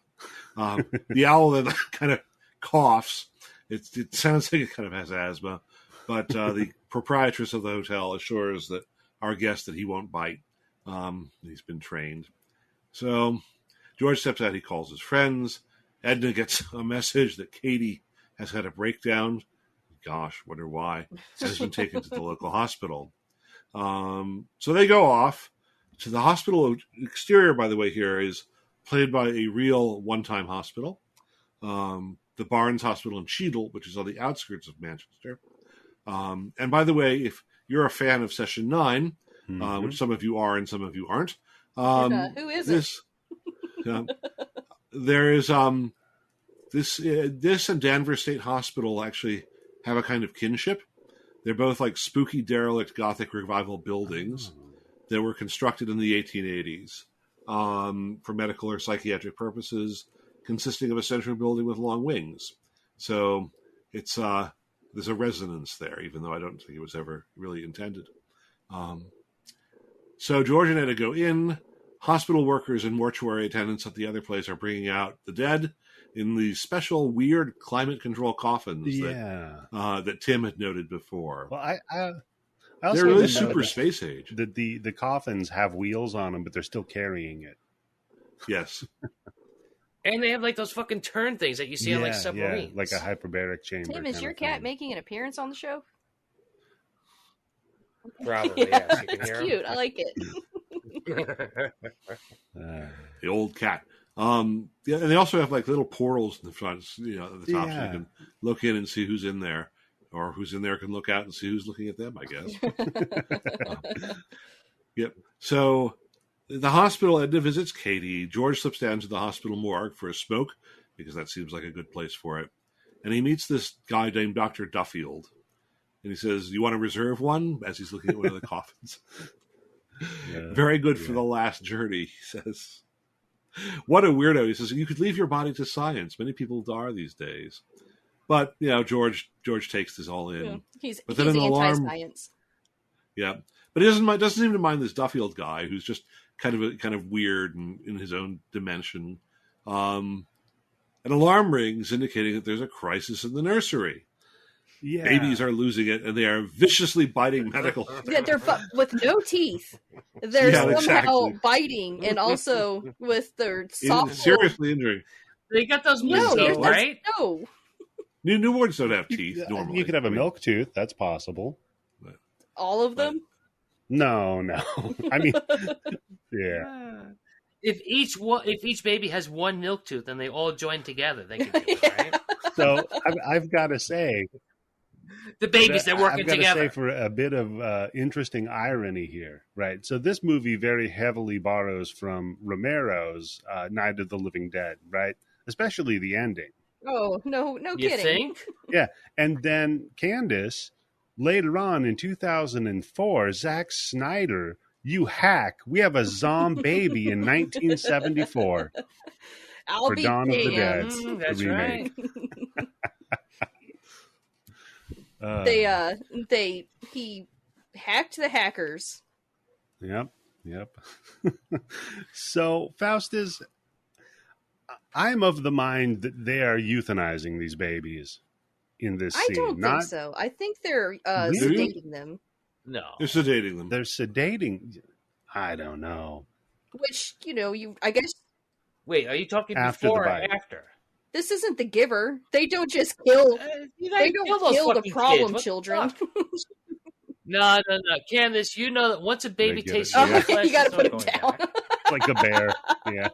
Speaker 4: The owl then kind of coughs. It sounds like it kind of has asthma, but the proprietress of the hotel assures that our guest that he won't bite. He's been trained. So George steps out. He calls his friends. Edna gets a message that Katie has had a breakdown. Gosh, wonder why. Has been taken to the local hospital. So they go off to the hospital. Exterior, by the way, here is played by a real one-time hospital. The Barnes Hospital in Cheadle, which is on the outskirts of Manchester. And by the way, if you're a fan of Session 9, which some of you are and some of you aren't.
Speaker 3: Who is it?
Speaker 4: There is this and Danvers State Hospital actually have a kind of kinship. They're both like spooky, derelict Gothic revival buildings that were constructed in the 1880s for medical or psychiatric purposes, consisting of a central building with long wings. So it's there's a resonance there, even though I don't think it was ever really intended. So George and Etta go in. Hospital workers and mortuary attendants at the other place are bringing out the dead in these special weird climate control coffins that Tim had noted before.
Speaker 1: Well, I also
Speaker 4: they're really super space age.
Speaker 1: The coffins have wheels on them, but they're still carrying it.
Speaker 4: Yes.
Speaker 2: And they have like those fucking turn things that you see on like submarines.
Speaker 1: Yeah, like a hyperbaric chamber.
Speaker 3: Tim, is your cat making an appearance on the show?
Speaker 2: Probably, yes. You can
Speaker 3: It's
Speaker 2: hear
Speaker 3: cute. I like it.
Speaker 4: The old cat. And they also have like little portals in the front, at the top, so you can look in and see who's in there, or who's in there can look out and see who's looking at them, I guess. Yep. So the hospital, Edna visits Katie. George slips down to the hospital morgue for a smoke, because that seems like a good place for it. And he meets this guy named Dr. Duffield. And he says, "You want to reserve one?" As he's looking at one of the coffins. Very good for the last journey, he says. What a weirdo. He says, "You could leave your body to science. Many people die these days." But, George takes this all in.
Speaker 3: Yeah. He's
Speaker 4: then an alarm.
Speaker 3: Anti-science.
Speaker 4: Yeah. But he doesn't seem to mind this Duffield guy, who's just kind of weird and in his own dimension. An alarm rings indicating that there's a crisis in the nursery. Yeah. Babies are losing it, and they are viciously biting medical staff.
Speaker 3: Yeah, they're with no teeth. They're somehow biting, and also with their soft,
Speaker 4: seriously injuring.
Speaker 2: They got those milk, right?
Speaker 3: No.
Speaker 4: Newborns don't have teeth normally.
Speaker 1: You could have a milk tooth. That's possible.
Speaker 3: All of them?
Speaker 1: No. I mean, yeah.
Speaker 2: If each baby has one milk tooth and they all join together, they can do it, right?
Speaker 1: So I've got to say,
Speaker 2: the babies, they're working together.
Speaker 1: I've got to say, for a bit of interesting irony here, right? So this movie very heavily borrows from Romero's Night of the Living Dead, right? Especially the ending.
Speaker 3: Oh, no
Speaker 2: you
Speaker 3: kidding.
Speaker 2: Think?
Speaker 1: Yeah. And then Candice, later on in 2004, Zack Snyder, you hack, we have a zombie baby in 1974 for Dawn of the Dead.
Speaker 2: That's right.
Speaker 3: He hacked the hackers.
Speaker 1: Yep. So, Faustus, I'm of the mind that they are euthanizing these babies in this scene.
Speaker 3: I don't think so. I think they're sedating them.
Speaker 2: No.
Speaker 4: They're sedating them.
Speaker 1: They're sedating. I don't know.
Speaker 3: Which, I guess.
Speaker 2: Wait, are you talking
Speaker 1: after
Speaker 2: before or
Speaker 1: the bite?
Speaker 2: after?
Speaker 3: This isn't The Giver. They don't just kill. They don't kill the problem children.
Speaker 2: No. Candice, you know that once a baby tastes
Speaker 3: you
Speaker 2: flesh,
Speaker 3: got to put him down.
Speaker 1: It's like a bear. Yeah.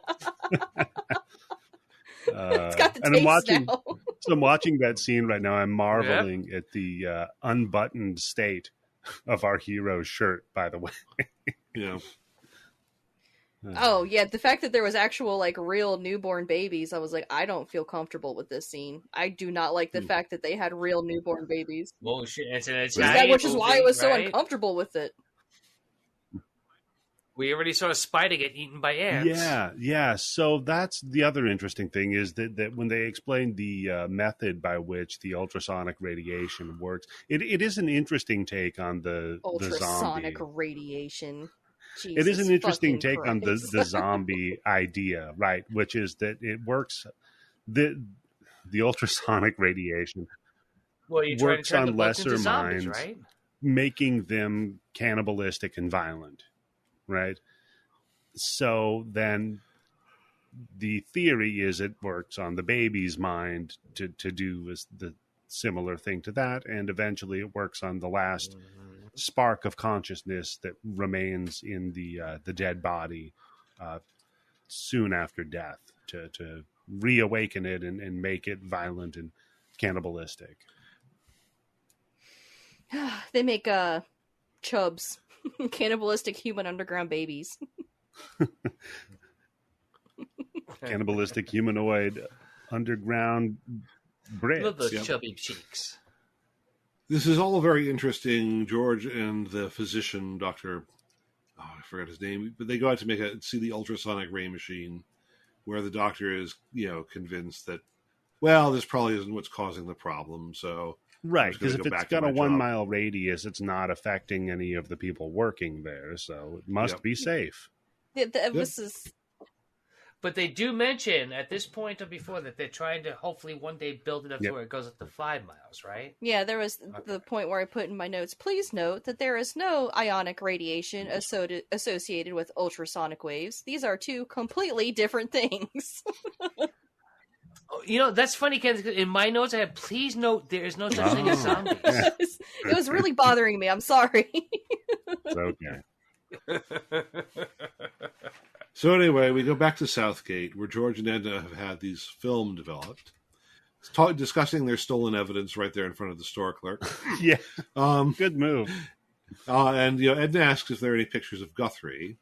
Speaker 3: It's got the taste now.
Speaker 1: So I'm watching that scene right now. I'm marveling at the unbuttoned state of our hero's shirt, by the way.
Speaker 4: Yeah.
Speaker 3: Oh, yeah. The fact that there was actual, real newborn babies, I was like, I don't feel comfortable with this scene. I do not like the fact that they had real newborn babies.
Speaker 2: Well, shit, it's
Speaker 3: which is why I was so uncomfortable with it.
Speaker 2: We already saw a spider get eaten by ants.
Speaker 1: Yeah. So that's the other interesting thing is that when they explained the method by which the ultrasonic radiation works, it is an interesting take on the
Speaker 3: Ultrasonic
Speaker 1: zombie.
Speaker 3: radiation.
Speaker 1: It is an interesting
Speaker 3: fucking
Speaker 1: take on
Speaker 3: Christ.
Speaker 1: the zombie idea, right? Which is that it works, the ultrasonic radiation
Speaker 2: Well, you're trying to
Speaker 1: works
Speaker 2: turn the
Speaker 1: on
Speaker 2: bugs into
Speaker 1: lesser
Speaker 2: zombies,
Speaker 1: minds,
Speaker 2: right?
Speaker 1: making them cannibalistic and violent, right? So then the theory is it works on the baby's mind to do the similar thing to that, and eventually it works on the last spark of consciousness that remains in the dead body soon after death to reawaken it and make it violent and cannibalistic.
Speaker 3: They make chubs, cannibalistic human underground babies.
Speaker 1: Cannibalistic humanoid underground Brits.
Speaker 2: Love those chubby cheeks.
Speaker 4: This is all very interesting. George and the physician, Dr. I forgot his name, but they go out to see the ultrasonic ray machine, where the doctor is, convinced that, well, this probably isn't what's causing the problem. So,
Speaker 1: right, because if it's got a 1
Speaker 4: job.
Speaker 1: mile radius, it's not affecting any of the people working there, so it must be safe.
Speaker 3: This is.
Speaker 2: But they do mention at this point or before that they're trying to hopefully one day build it up to where it goes up to 5 miles, right?
Speaker 3: Yeah, there was the point where I put in my notes, please note that there is no ionic radiation associated with ultrasonic waves. These are two completely different things.
Speaker 2: That's funny, Ken. In my notes, I have, please note there is no such thing as zombies.
Speaker 3: It was really bothering me. I'm sorry.
Speaker 1: It's okay.
Speaker 4: So anyway, we go back to Southgate, where George and Edna have had these film developed, discussing their stolen evidence right there in front of the store clerk.
Speaker 1: Yeah, good move.
Speaker 4: And Edna asks if there are any pictures of Guthrie.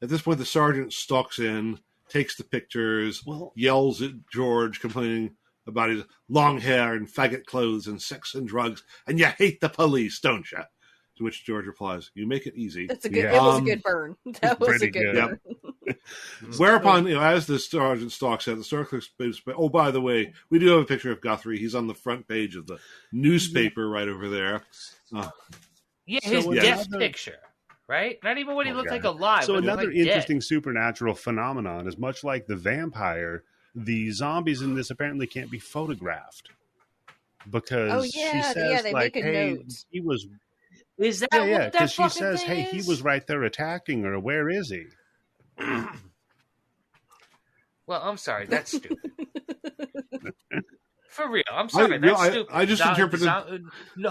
Speaker 4: At this point, the sergeant stalks in, takes the pictures, yells at George, complaining about his long hair and faggot clothes and sex and drugs, and you hate the police, don't you? To which George replies, "You make it easy."
Speaker 3: That's a good. It was a good burn. That was a good burn.
Speaker 4: Yep. Whereupon, as the sergeant stalks out, the store clerk says, "Oh, by the way, we do have a picture of Guthrie. He's on the front page of the newspaper right over there."
Speaker 2: His death picture, right? Not even what he looked like alive.
Speaker 1: So another interesting
Speaker 2: dead.
Speaker 1: supernatural phenomenon is much like the vampire. The zombies in this apparently can't be photographed because she says,
Speaker 3: they
Speaker 1: like,
Speaker 3: make a
Speaker 1: "Hey,
Speaker 3: note.
Speaker 1: he was."
Speaker 2: Is that
Speaker 1: Yeah,
Speaker 2: what that
Speaker 1: because she
Speaker 2: fucking
Speaker 1: says,
Speaker 2: thing
Speaker 1: "Hey,
Speaker 2: is?
Speaker 1: he was right there attacking her. Where is he?"
Speaker 2: Well, I'm sorry, that's stupid. For real, I'm sorry, that's stupid.
Speaker 4: I just interpreted.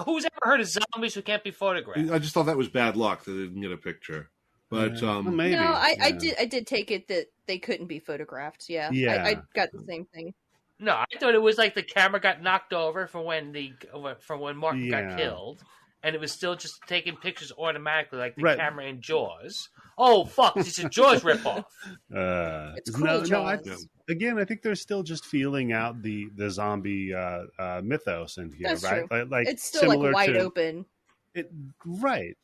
Speaker 2: Who's ever heard of zombies who can't be photographed?
Speaker 4: I just thought that was bad luck that they didn't get a picture. But
Speaker 1: maybe.
Speaker 3: No, I did take it that they couldn't be photographed. Yeah. I got the same thing.
Speaker 2: No, I thought it was like the camera got knocked over from when Martin got killed, and it was still just taking pictures automatically, like the camera in Jaws. Oh fuck! It's a Jaws ripoff.
Speaker 3: It's cool, Jaws.
Speaker 1: Again, I think they're still just feeling out the zombie mythos in here,
Speaker 3: That's
Speaker 1: right?
Speaker 3: true.
Speaker 1: Like
Speaker 3: it's still like wide open.
Speaker 1: Right.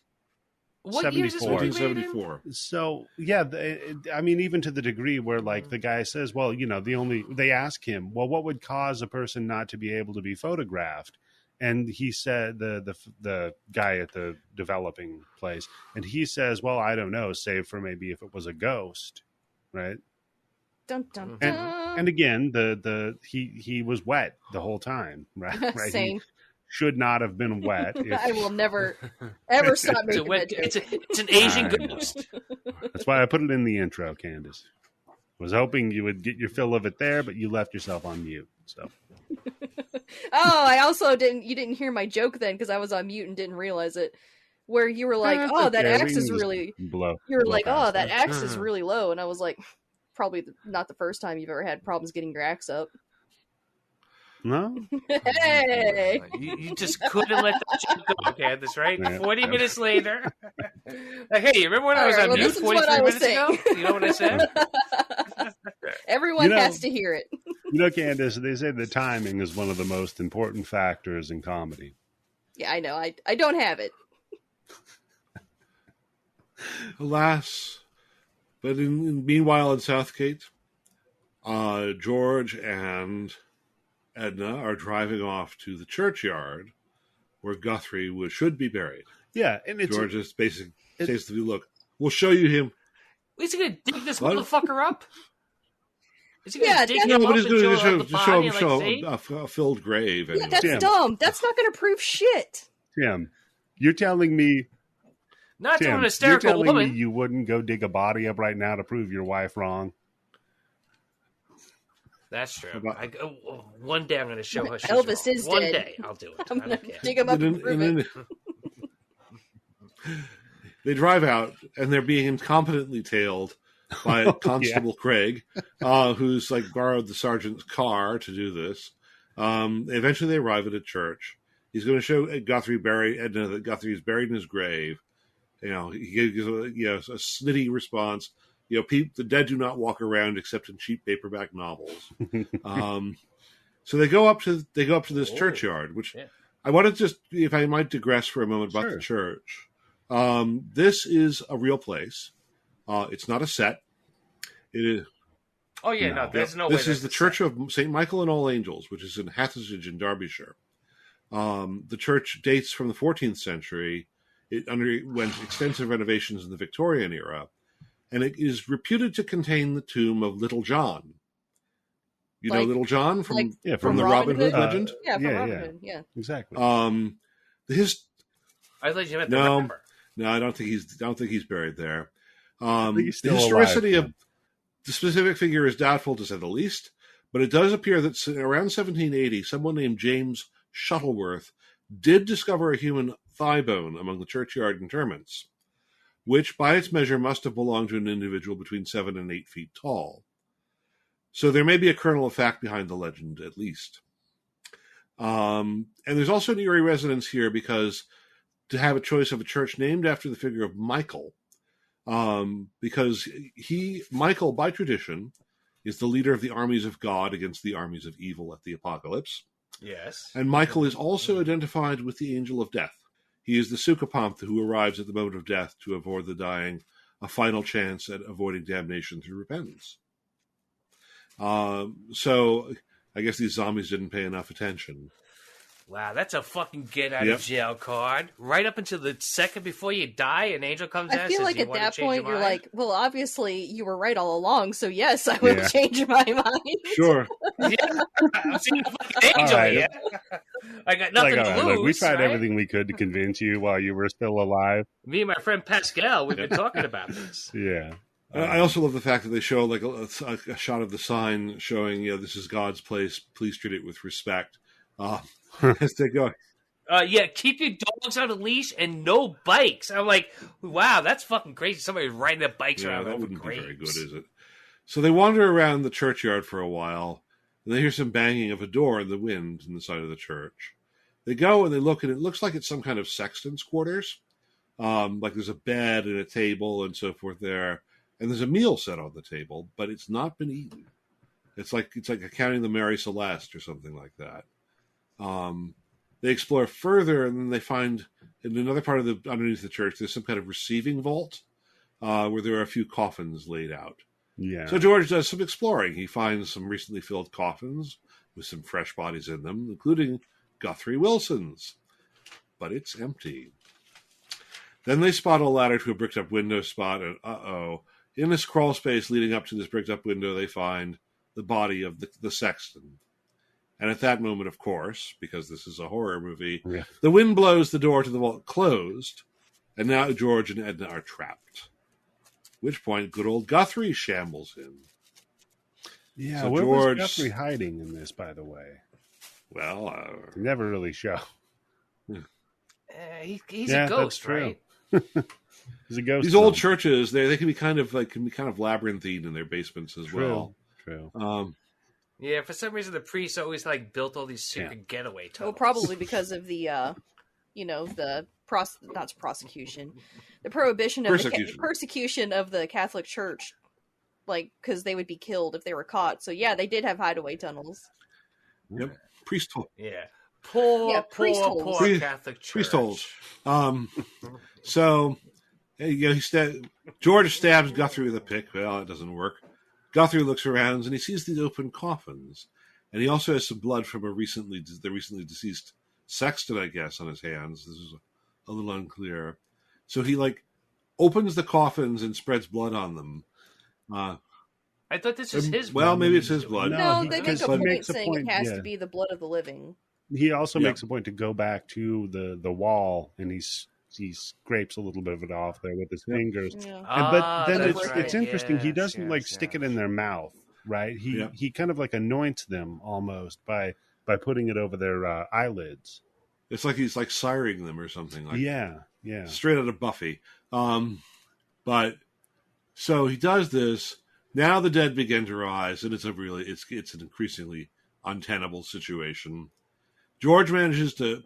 Speaker 2: What year is this movie made in?
Speaker 4: 1974.
Speaker 1: So I mean, even to the degree where like the guy says, well, they ask him, well, what would cause a person not to be able to be photographed? And he said, the guy at the developing place, and he says, well, I don't know, save for maybe if it was a ghost, right?
Speaker 3: Dun, dun,
Speaker 1: And,
Speaker 3: dun.
Speaker 1: and again, he was wet the whole time, right?
Speaker 3: Same.
Speaker 1: He should not have been wet.
Speaker 3: I will never ever stop making that joke.
Speaker 2: It's an Asian ghost.
Speaker 1: That's why I put it in the intro, Candice. Was hoping you would get your fill of it there, but you left yourself on mute. So.
Speaker 3: Oh, I also didn't hear my joke then because I was on mute and didn't realize it. Where you were like, that axe is really. You were like, that axe is really low, and I was like, probably not the first time you've ever had problems getting your axe up.
Speaker 1: No?
Speaker 3: Hey!
Speaker 2: You just couldn't let that joke go, Candice, right?
Speaker 1: Yeah.
Speaker 2: 40 minutes later. Like, hey, you remember when I was on mute 43 minutes ago? You know what I said?
Speaker 3: Everyone has to hear it.
Speaker 1: Candice, they say the timing is one of the most important factors in comedy.
Speaker 3: Yeah, I know. I don't have it.
Speaker 4: Alas, But meanwhile, in Southgate, George and Edna are driving off to the churchyard where Guthrie should be buried.
Speaker 1: Yeah, and
Speaker 4: George is basically says to me, "Look, we'll show you him."
Speaker 2: Is he going to dig this motherfucker up? Is he
Speaker 3: Yeah,
Speaker 2: going to dig him
Speaker 4: No,
Speaker 2: up
Speaker 4: but he's
Speaker 2: and
Speaker 4: going
Speaker 2: show
Speaker 4: to
Speaker 2: the
Speaker 4: show
Speaker 2: body?
Speaker 4: him
Speaker 2: Like, see?
Speaker 4: a filled grave.
Speaker 3: Yeah,
Speaker 4: Anyway.
Speaker 3: that's
Speaker 1: Tim.
Speaker 3: dumb. That's not going to prove shit.
Speaker 1: Tim, you're telling me
Speaker 2: Not to an
Speaker 1: you're
Speaker 2: hysterical
Speaker 1: telling
Speaker 2: woman.
Speaker 1: me you wouldn't go dig a body up right now to prove your wife wrong?
Speaker 2: That's true.
Speaker 4: About-
Speaker 2: One day I'm going to show her she's
Speaker 3: Elvis
Speaker 2: wrong.
Speaker 3: is
Speaker 2: One
Speaker 3: dead.
Speaker 2: day I'll do it.
Speaker 3: I'm
Speaker 2: I
Speaker 3: going
Speaker 2: don't
Speaker 3: to
Speaker 2: care.
Speaker 3: dig him up and prove it.
Speaker 4: They drive out, and they're being incompetently tailed by Constable Craig, who's borrowed the sergeant's car to do this. Eventually, they arrive at a church. He's going to show Edna that Guthrie is buried in his grave. He gives a snitty response. The dead do not walk around except in cheap paperback novels. So they go up to this churchyard, which I want to just, if I might digress for a moment about the church. This is a real place. It's not a set. It is.
Speaker 2: Oh, yeah, no, there's no way.
Speaker 4: This is the Church of St. Michael and All Angels, which is in Hathersage in Derbyshire. The church dates from the 14th century. It underwent extensive renovations in the Victorian era, and it is reputed to contain the tomb of Little John. You know Little John from the Robin Hood legend?
Speaker 3: Yeah, from Robin Hood, yeah.
Speaker 1: Exactly.
Speaker 2: I thought you meant the rapper.
Speaker 4: No, I don't think he's buried there.
Speaker 1: I think he's
Speaker 4: The
Speaker 1: still
Speaker 4: historicity
Speaker 1: alive,
Speaker 4: of the specific figure is doubtful, to say the least, but it does appear that around 1780, someone named James Shuttleworth did discover a human thigh bone among the churchyard interments, which, by its measure, must have belonged to an individual between 7 and 8 feet tall. So there may be a kernel of fact behind the legend, at least. And there's also an eerie resonance here because to have a choice of a church named after the figure of Michael, because Michael, by tradition, is the leader of the armies of God against the armies of evil at the apocalypse.
Speaker 2: Yes.
Speaker 4: And Michael is also identified with the angel of death. He is the Sukkapantha who arrives at the moment of death to afford the dying a final chance at avoiding damnation through repentance. So I guess these zombies didn't pay enough attention.
Speaker 2: Wow, that's a fucking get out of jail card. Right up until the second before you die, an angel comes out
Speaker 3: I
Speaker 2: and
Speaker 3: feel
Speaker 2: says,
Speaker 3: like
Speaker 2: you
Speaker 3: at
Speaker 2: want
Speaker 3: that
Speaker 2: to change
Speaker 3: point
Speaker 2: your
Speaker 3: you're
Speaker 2: mind?
Speaker 3: like, well, obviously you were right all along, so yes, I will change my mind.
Speaker 4: Sure.
Speaker 2: Yeah, I'm seeing a fucking angel
Speaker 1: right.
Speaker 2: here. I got nothing to lose.
Speaker 1: Look, we tried
Speaker 2: right?
Speaker 1: everything we could to convince you while you were still alive.
Speaker 2: Me and my friend Pascal, we've been talking about this.
Speaker 1: Yeah.
Speaker 4: I also love the fact that they show a shot of the sign showing, this is God's place. Please treat it with respect. As they go.
Speaker 2: Yeah, keep your dogs on a leash and no bikes. I'm like, wow, that's fucking crazy. Somebody's riding their bikes around
Speaker 4: that
Speaker 2: over
Speaker 4: wouldn't
Speaker 2: graves.
Speaker 4: be very good, is it? So they wander around the churchyard for a while, and they hear some banging of a door in the wind in the side of the church. They go and they look, and it looks like it's some kind of sexton's quarters. Like there's a bed and a table and so forth there, and there's a meal set on the table, but it's not been eaten. It's like accounting the Mary Celeste or something like that. They explore further, and then they find in another part of underneath the church, there's some kind of receiving vault where there are a few coffins laid out.
Speaker 1: Yeah.
Speaker 4: So George does some exploring. He finds some recently filled coffins with some fresh bodies in them, including Guthrie Wilson's. But it's empty. Then they spot a ladder to a bricked-up window spot, and in this crawl space leading up to this bricked-up window, they find the body of the sexton. And at that moment, of course, because this is a horror movie, the wind blows the door to the vault closed, and now George and Edna are trapped. At which point, good old Guthrie shambles in.
Speaker 1: Yeah,
Speaker 4: so
Speaker 1: where
Speaker 4: George,
Speaker 1: was Guthrie hiding in this, by the way?
Speaker 4: Well,
Speaker 1: never really show.
Speaker 2: He's a ghost, right?
Speaker 1: He's a ghost.
Speaker 4: These old churches, they can be kind of labyrinthine in their basements as well.
Speaker 1: True.
Speaker 2: Yeah, for some reason the priests always built all these secret getaway tunnels.
Speaker 3: Well, probably because of the, the prosecution, the prohibition of persecution of the Catholic Church, because they would be killed if they were caught. So yeah, they did have hideaway tunnels.
Speaker 4: Yep, priest hole.
Speaker 2: Yeah, poor Catholic Church.
Speaker 4: Priest holes. So George stabs Guthrie with a pick. Well, it doesn't work. Guthrie looks around and he sees these open coffins, and he also has some blood from the recently deceased sexton, I guess, on his hands. This is a little unclear. So he opens the coffins and spreads blood on them.
Speaker 2: I thought this is his blood.
Speaker 4: Well, maybe it's his blood.
Speaker 3: No, they make a point saying
Speaker 1: point,
Speaker 3: it has to be the blood of the living.
Speaker 1: He also makes a point to go back to the wall, and he scrapes a little bit of it off there with his fingers.
Speaker 3: Yeah.
Speaker 1: But then
Speaker 2: right.
Speaker 1: it's interesting.
Speaker 2: Yes,
Speaker 1: he doesn't stick it in their mouth, right? He kind of anoints them almost by putting it over their eyelids.
Speaker 4: It's like he's siring them or something.
Speaker 1: Yeah.
Speaker 4: Straight out of Buffy. But so he does this. Now the dead begin to rise, and it's an increasingly untenable situation. George manages to,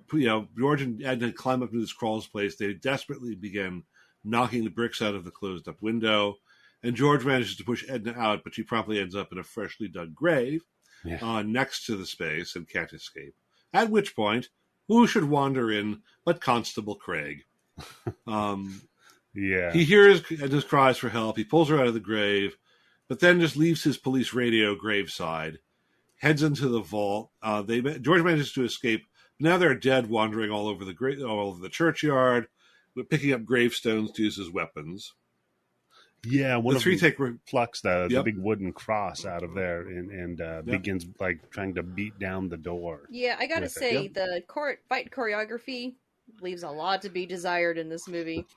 Speaker 4: George and Edna climb up to this crawl space. They desperately begin knocking the bricks out of the closed-up window, and George manages to push Edna out, but she promptly ends up in a freshly dug grave next to the space and can't escape. At which point, who should wander in but Constable Craig? He hears Edna's cries for help. He pulls her out of the grave, but then just leaves his police radio graveside, heads into the vault. George manages to escape. Now there are dead wandering all over the churchyard, picking up gravestones to use as weapons.
Speaker 1: Yeah, one of them plucks the big wooden cross out of there and begins trying to beat down the door.
Speaker 3: Yeah, I gotta say the fight choreography leaves a lot to be desired in this movie.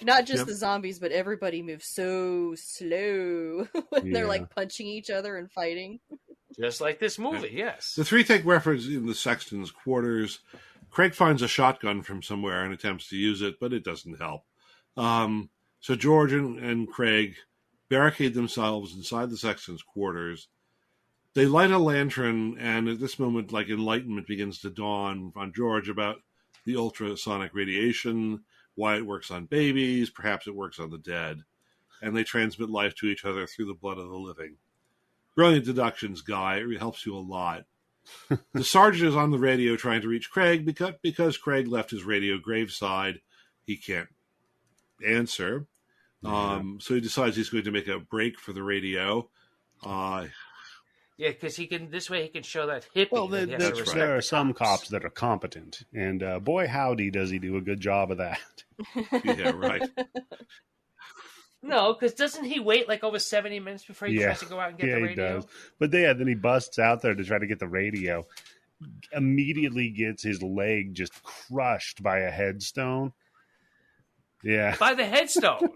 Speaker 3: Not just the zombies, but everybody moves so slow when they're punching each other and fighting.
Speaker 2: Just like this movie, yes.
Speaker 4: The three-take reference in the sexton's quarters. Craig finds a shotgun from somewhere and attempts to use it, but it doesn't help. So George and Craig barricade themselves inside the sexton's quarters. They light a lantern, and at this moment, enlightenment begins to dawn on George about the ultrasonic radiation, why it works on babies, perhaps it works on the dead, and they transmit life to each other through the blood of the living. Brilliant deductions, Guy. It helps you a lot. The sergeant is on the radio trying to reach Craig because Craig left his radio graveside. He can't answer. So he decides he's going to make a break for the radio.
Speaker 2: Because this way he can show that hippie.
Speaker 1: Well, there are some cops that are competent, and boy, howdy, does he do a good job of that.
Speaker 4: Yeah, right.
Speaker 2: No, because doesn't he wait over 70 minutes before he tries to go out and get the radio?
Speaker 1: Yeah, he does. But then he busts out there to try to get the radio. Immediately gets his leg just crushed by a headstone. Yeah.
Speaker 2: By the headstone.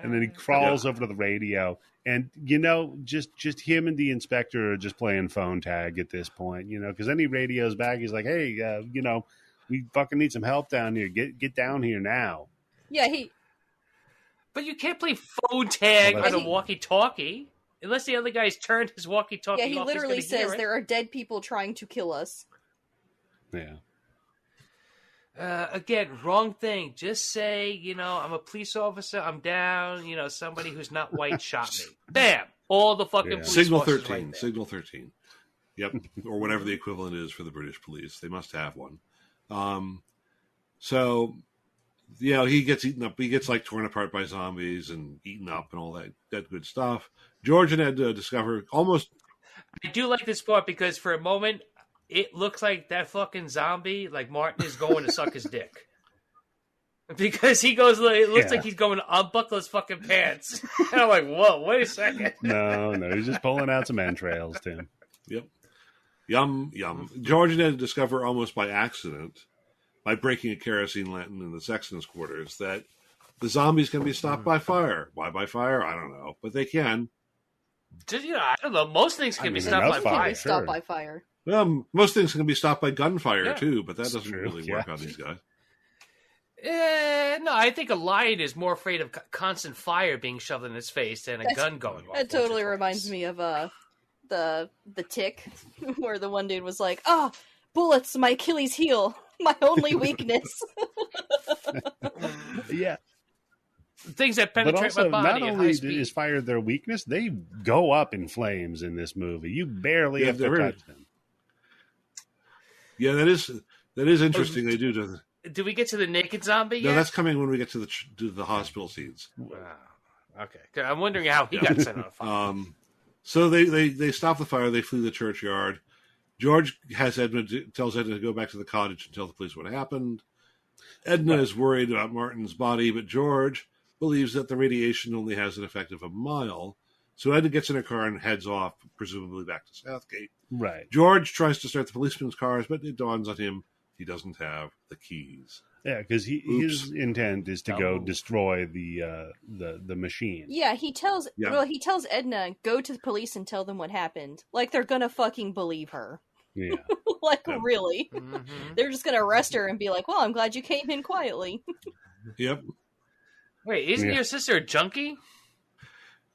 Speaker 1: And then he crawls over to the radio. And, just him and the inspector are just playing phone tag at this point, because then he radios back. He's like, hey, we fucking need some help down here. Get down here now.
Speaker 3: Yeah,
Speaker 2: But you can't play phone tag on a walkie-talkie unless the other guy's turned his walkie-talkie off.
Speaker 3: Yeah, he literally says there are dead people trying to kill us.
Speaker 1: Yeah.
Speaker 2: Again, wrong thing. Just say, I'm a police officer. I'm down. Somebody who's not white shot me. Bam! All the fucking police
Speaker 4: Signal
Speaker 2: forces
Speaker 4: 13.
Speaker 2: Right
Speaker 4: Signal 13. Yep. Or whatever the equivalent is for the British police. They must have one. So... he gets eaten up. He gets torn apart by zombies and eaten up and all that good stuff. George and Ed discover almost.
Speaker 2: I do like this part because for a moment it looks like that fucking zombie, Martin, is going to suck his dick because he goes. It looks like he's going to unbuckle his fucking pants. And I'm like, whoa, wait a second.
Speaker 1: No, he's just pulling out some entrails, Tim.
Speaker 4: Yep. Yum. George and Ed discover almost by accident, by breaking a kerosene lantern in the sexton's quarters, that the zombies can be stopped by fire. Why by fire? I don't know, but they can.
Speaker 2: I don't know. Most things can be stopped by fire.
Speaker 3: Stopped by fire.
Speaker 4: Well, most things can be stopped by gunfire too, but that doesn't really work on these guys.
Speaker 2: No, I think a lion is more afraid of constant fire being shoved in his face than a gun going off.
Speaker 3: That totally reminds me of the Tick, where the one dude was like, bullets, my Achilles heel. My only weakness.
Speaker 1: Yeah.
Speaker 2: Things that penetrate my body.
Speaker 1: Not only is fire their weakness, they go up in flames in this movie. You barely have to touch them.
Speaker 4: Yeah, that is interesting. They do
Speaker 2: Do we get to the naked zombie yet?
Speaker 4: No, that's coming when we get to the hospital scenes.
Speaker 2: Okay. I'm wondering how he got set on fire.
Speaker 4: So they stop the fire. They flee the churchyard. George tells Edna to go back to the cottage and tell the police what happened. Edna is worried about Martin's body, but George believes that the radiation only has an effect of a mile. So Edna gets in her car and heads off, presumably back to Southgate.
Speaker 1: Right.
Speaker 4: George tries to start the policeman's cars, but it dawns on him he doesn't have the keys.
Speaker 1: Yeah, because his intent is to go destroy the machine.
Speaker 3: Yeah, he tells Edna, go to the police and tell them what happened. Like they're gonna fucking believe her.
Speaker 1: Yeah.
Speaker 3: Really.
Speaker 2: Mm-hmm.
Speaker 3: They're just gonna arrest her and be like, well, I'm glad you came in quietly.
Speaker 4: Yep.
Speaker 2: Wait, isn't your sister a junkie?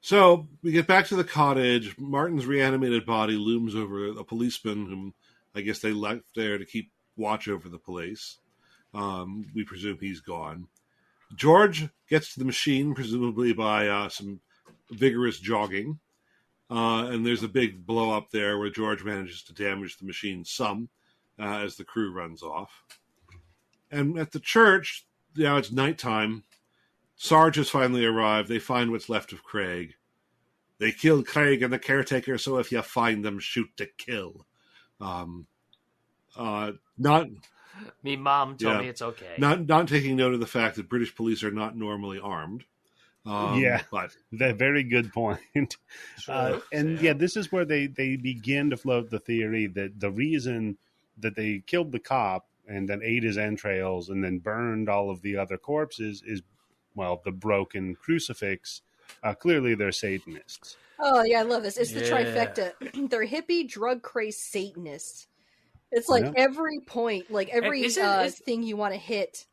Speaker 4: So we get back to the cottage. Martin's reanimated body looms over a policeman whom I guess they left there to keep watch over the place. We presume he's gone. George gets to the machine, presumably by some vigorous jogging. And there's a big blow up there where George manages to damage the machine some as the crew runs off. And at the church, now it's nighttime. Sarge has finally arrived. They find what's left of Craig. They killed Craig and the caretaker, so if you find them, shoot to kill. Not...
Speaker 2: Me mom told me it's okay.
Speaker 4: Not taking note of the fact that British police are not normally armed. But
Speaker 1: that very good point. This is where they begin to float the theory that the reason that they killed the cop and then ate his entrails and then burned all of the other corpses is, well, the broken crucifix. Clearly, they're Satanists.
Speaker 3: Oh yeah, I love this. It's the trifecta. They're hippie, drug crazed Satanists. It's like every point, like every thing you want to hit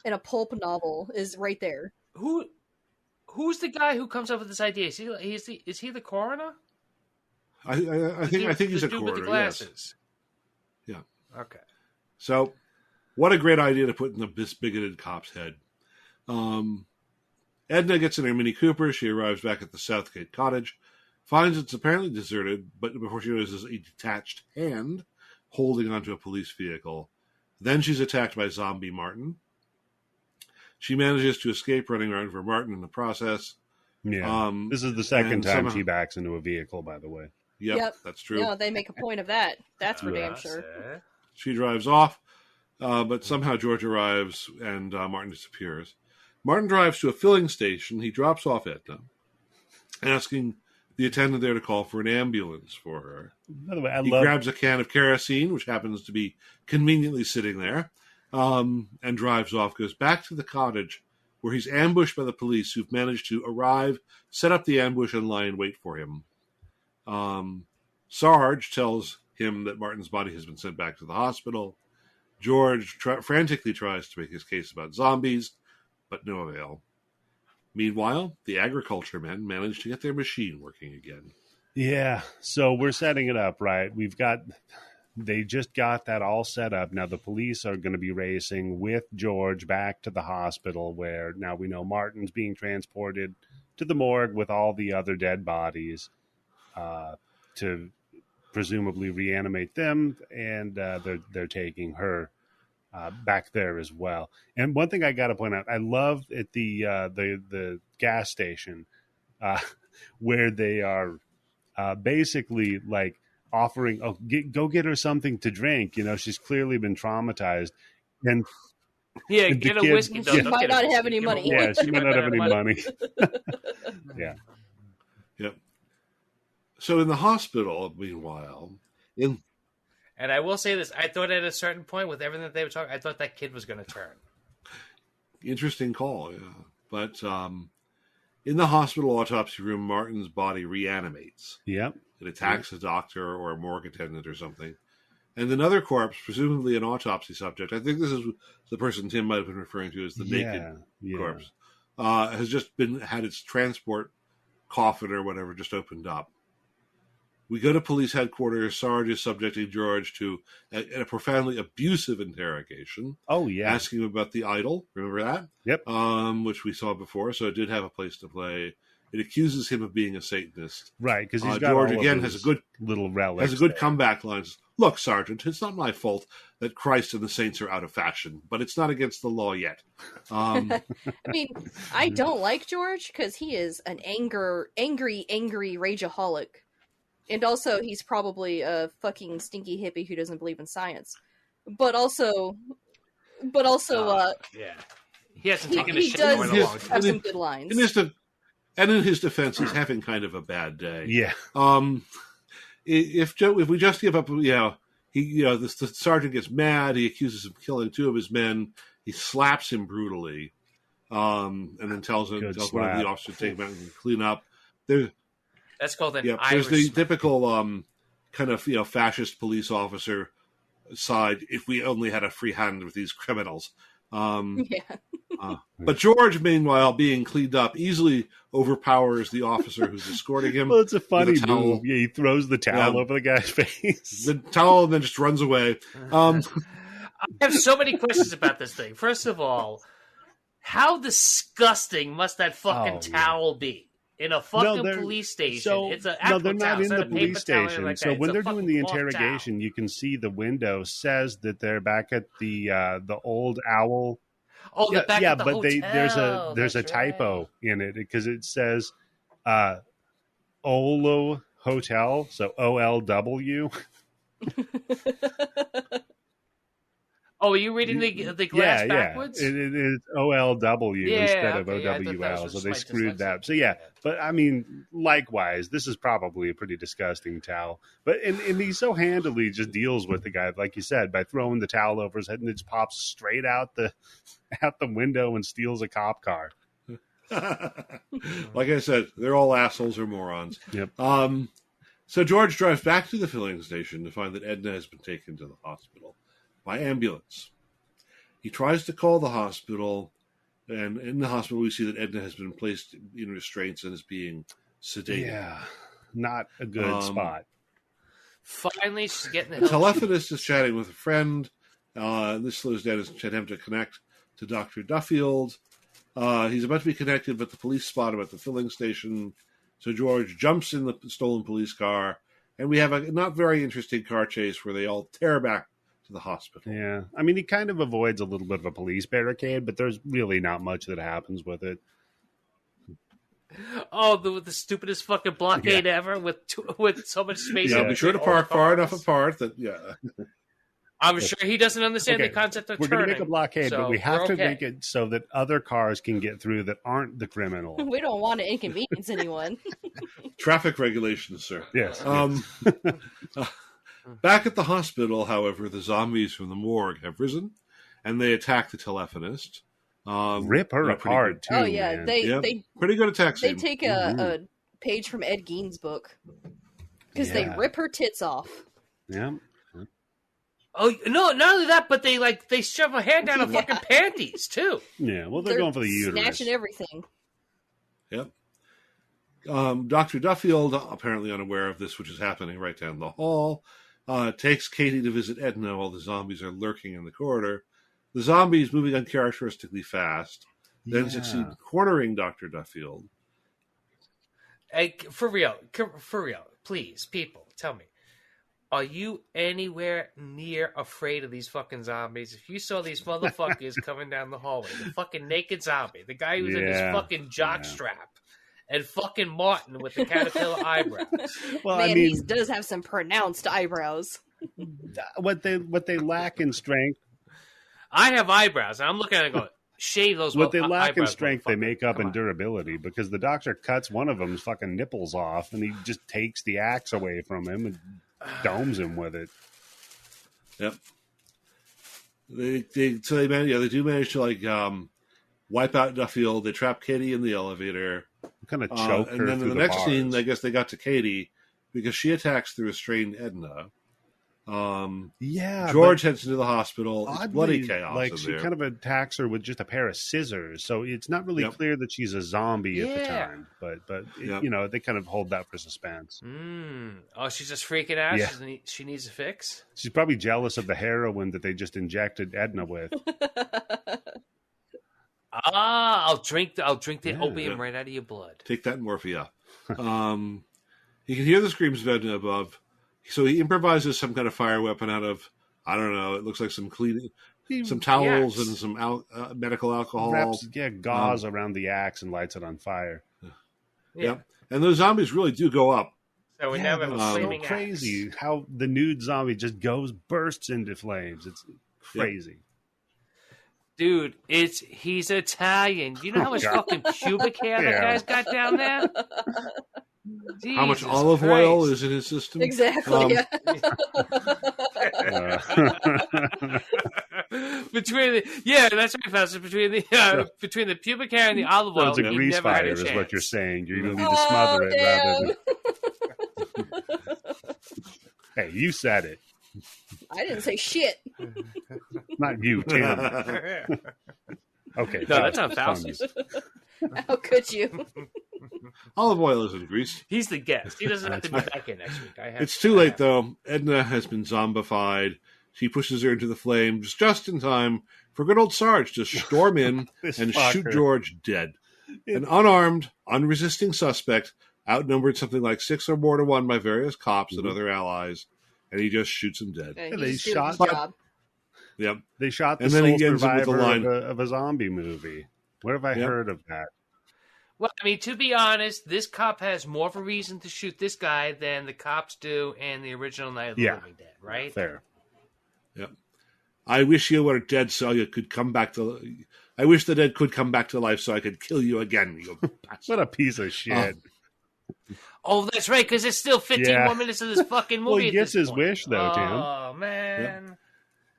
Speaker 3: in a pulp novel is right there.
Speaker 2: Who's the guy who comes up with this idea? Is he the coroner?
Speaker 4: I think he's a coroner. With the glasses. Yes. Yeah.
Speaker 2: Okay.
Speaker 4: So, what a great idea to put in this bigoted cop's head. Edna gets in her Mini Cooper. She arrives back at the Southgate cottage, finds it's apparently deserted, but before she notices a detached hand holding onto a police vehicle. Then she's attacked by zombie Martin. She manages to escape, running around for Martin in the process.
Speaker 1: Yeah, this is the second time she backs into a vehicle, by the way.
Speaker 4: Yep, that's true.
Speaker 3: No, they make a point of that. That's for damn sure.
Speaker 4: She drives off, but somehow George arrives and Martin disappears. Martin drives to a filling station. He drops off Edna, asking the attendant there to call for an ambulance for her.
Speaker 1: By the way,
Speaker 4: he grabs a can of kerosene, which happens to be conveniently sitting there, and drives off, goes back to the cottage, where he's ambushed by the police who've managed to arrive, set up the ambush, and lie in wait for him. Sarge tells him that Martin's body has been sent back to the hospital. George frantically tries to make his case about zombies, but no avail. Meanwhile, the agriculture men manage to get their machine working again.
Speaker 1: Yeah, so we're setting it up, right? They just got that all set up. Now the police are going to be racing with George back to the hospital where now we know Martin's being transported to the morgue with all the other dead bodies to presumably reanimate them, and they're taking her back there as well. And one thing I got to point out, I love at the gas station where they are basically like offering, go get her something to drink. You know, she's clearly been traumatized, and
Speaker 2: get a whiskey.
Speaker 3: She might not have any money.
Speaker 1: Yeah, she might not have any money. Yeah.
Speaker 4: Yep. So in the hospital, meanwhile,
Speaker 2: and I will say this, I thought at a certain point with everything that they were talking, I thought that kid was going to turn.
Speaker 4: Interesting call, yeah. But in the hospital autopsy room, Martin's body reanimates.
Speaker 1: Yep.
Speaker 4: It attacks a doctor or a morgue attendant or something. And another corpse, presumably an autopsy subject, I think this is the person Tim might have been referring to as the naked corpse, has just had its transport coffin or whatever just opened up. We go to police headquarters. Sarge is subjecting George to a profoundly abusive interrogation.
Speaker 1: Oh, yeah.
Speaker 4: Asking him about the idol. Remember that?
Speaker 1: Yep.
Speaker 4: Which we saw before, so it did have a place to play. It accuses him of being a Satanist.
Speaker 1: Right, because he's got
Speaker 4: George
Speaker 1: all
Speaker 4: again
Speaker 1: of
Speaker 4: has a good
Speaker 1: little relics.
Speaker 4: Has a good comeback line. Says, look, Sergeant, it's not my fault that Christ and the saints are out of fashion, but it's not against the law yet.
Speaker 3: I mean, I don't like George because he is an angry rageaholic. And also, he's probably a fucking stinky hippie who doesn't believe in science. But also,
Speaker 2: yeah, he hasn't taken a shit in a long time.
Speaker 3: Have some good lines.
Speaker 4: And in his defense, he's having kind of a bad day.
Speaker 1: Yeah.
Speaker 4: If we just give up, the sergeant gets mad. He accuses him of killing 2 of his men. He slaps him brutally, and then tells one of the officers to take him out and clean up.
Speaker 2: That's called an
Speaker 4: There's
Speaker 2: Irish.
Speaker 4: the typical kind of fascist police officer side. If we only had a free hand with these criminals. But George, meanwhile, being cleaned up, easily overpowers the officer who's escorting him.
Speaker 1: Well, it's a funny move. Yeah, he throws the towel over the guy's face.
Speaker 4: The towel, and then just runs away.
Speaker 2: I have so many questions about this thing. First of all, how disgusting must that fucking towel be? In a fucking police station. It's an actual
Speaker 1: they're not
Speaker 2: towel.
Speaker 1: in the police station.
Speaker 2: Like
Speaker 1: so when they're doing the interrogation, you can see the window says that they're back at the old owl.
Speaker 2: Oh,
Speaker 1: yeah,
Speaker 2: back at the
Speaker 1: but
Speaker 2: hotel.
Speaker 1: there's a typo in it because it says Olo Hotel, so OLW.
Speaker 2: Oh, are you reading the glass backwards?
Speaker 1: Yeah. It is OLW instead of OWL, so they screwed that. So yeah, but I mean, likewise, this is probably a pretty disgusting towel. But and he so handily just deals with the guy, like you said, by throwing the towel over his head and it just pops straight out the window and steals a cop car.
Speaker 4: Like I said, they're all assholes or morons.
Speaker 1: Yep.
Speaker 4: So George drives back to the filling station to find that Edna has been taken to the hospital by ambulance. He tries to call the hospital, and in the hospital we see that Edna has been placed in restraints and is being sedated.
Speaker 1: Yeah, not a good spot.
Speaker 2: Finally, she's getting
Speaker 4: the telephonist is chatting with a friend. This slows down his attempt to connect to Dr. Duffield. He's about to be connected, but the police spot him at the filling station. So George jumps in the stolen police car, and we have a not very interesting car chase where they all tear back to the hospital.
Speaker 1: Yeah. I mean, he kind of avoids a little bit of a police barricade, but there's really not much that happens with it.
Speaker 2: Oh, the stupidest fucking blockade ever with so much space.
Speaker 4: Yeah, be sure to park far enough apart that,
Speaker 2: I'm sure he doesn't understand the concept of
Speaker 1: We're
Speaker 2: turning.
Speaker 1: We're going to make a blockade,
Speaker 2: so
Speaker 1: but we have to make it so that other cars can get through that aren't the criminal.
Speaker 3: We don't want to inconvenience anyone.
Speaker 4: Traffic regulations, sir.
Speaker 1: Yes.
Speaker 4: Back at the hospital, however, the zombies from the morgue have risen, and they attack the telephonist.
Speaker 1: Rip her apart, too.
Speaker 3: Oh, yeah.
Speaker 1: Man.
Speaker 3: They
Speaker 4: pretty good attack scene.
Speaker 3: They take a page from Ed Gein's book because they rip her tits off.
Speaker 1: Yeah.
Speaker 2: Oh no! Not only that, but they shove a hand down her fucking panties too.
Speaker 1: Yeah, well, they're going for the uterus,
Speaker 3: snatching everything.
Speaker 4: Yep. Dr. Duffield, apparently unaware of this, which is happening right down the hall, takes Katie to visit Edna while the zombies are lurking in the corridor. The zombies, moving uncharacteristically fast, then succeed in cornering Dr. Duffield.
Speaker 2: Hey, for real, please, people, tell me. Are you anywhere near afraid of these fucking zombies? If you saw these motherfuckers coming down the hallway, the fucking naked zombie, the guy who's in his fucking jockstrap, and fucking Martin with the caterpillar eyebrows.
Speaker 3: Well, man, he does have some pronounced eyebrows.
Speaker 1: What they lack in strength.
Speaker 2: I have eyebrows, and I'm looking at it going, shave those.
Speaker 1: What they lack in strength, they make up in durability, because the doctor cuts one of them's fucking nipples off, and he just takes the axe away from him and domes him with it.
Speaker 4: Yep. They do manage to wipe out Duffield. They trap Katie in the elevator.
Speaker 1: Kind of choke her.
Speaker 4: And then in the next
Speaker 1: bars.
Speaker 4: scene, I guess they got to Katie because she attacks the restrained Edna. George heads into the hospiel. Oddly, it's bloody chaos.
Speaker 1: She kind of attacks her with just a pair of scissors, so it's not really clear that she's a zombie at the time. But they kind of hold that for suspense.
Speaker 2: Oh, she's just freaking out.
Speaker 1: Yeah.
Speaker 2: She needs a fix.
Speaker 1: She's probably jealous of the heroin that they just injected Edna with.
Speaker 2: I'll drink the opium right out of your blood.
Speaker 4: Take that morphia. He can hear the screams of Edna above. So he improvises some kind of fire weapon out of, I don't know, it looks like some towels and some medical alcohol.
Speaker 1: Wraps, gauze around the axe and lights it on fire.
Speaker 4: Yeah. And those zombies really do go up.
Speaker 2: So we never have a flaming
Speaker 1: crazy
Speaker 2: axe.
Speaker 1: how the nude zombie just bursts into flames. It's crazy.
Speaker 2: Dude, he's Italian. Do you know how much fucking pubic hair that guy's got down there?
Speaker 4: How much olive oil is in his system?
Speaker 3: Exactly.
Speaker 2: Between that's right, Faustus. Between the pubic hair and the olive oil,
Speaker 1: It's a grease
Speaker 2: never had
Speaker 1: fire,
Speaker 2: a
Speaker 1: is
Speaker 2: chance.
Speaker 1: what you're saying. You need to smother it rather than. Hey, you said it.
Speaker 3: I didn't say shit.
Speaker 1: Not you, Tim. Okay.
Speaker 2: No, that's not Faustus.
Speaker 3: How could you?
Speaker 4: Olive oil isn't grease.
Speaker 2: He's the guest. He doesn't have to be back in next week.
Speaker 4: It's too late, though. Edna has been zombified. She pushes her into the flames just in time for good old Sarge to storm in and shoot George dead. An unarmed, unresisting suspect, outnumbered something like 6 or more to 1 by various cops and other allies, and he just shoots him dead.
Speaker 1: They shot.
Speaker 4: Yep.
Speaker 1: They shot the
Speaker 4: and then
Speaker 1: sole
Speaker 4: he ends up with the
Speaker 1: survivor
Speaker 4: line
Speaker 1: of a zombie movie. Where have I heard of that?
Speaker 2: Well, I mean, to be honest, this cop has more of a reason to shoot this guy than the cops do in the original Night of the Living Dead, right?
Speaker 1: Fair.
Speaker 4: Yep. I wish you were dead so you could come back to... I wish the dead could come back to life so I could kill you again, you bastard.
Speaker 1: What a piece of shit.
Speaker 2: Oh, that's right, because it's still 15 more minutes of this fucking movie.
Speaker 1: Well, he gets his wish, though, Tim.
Speaker 2: Oh, man.
Speaker 4: Yep.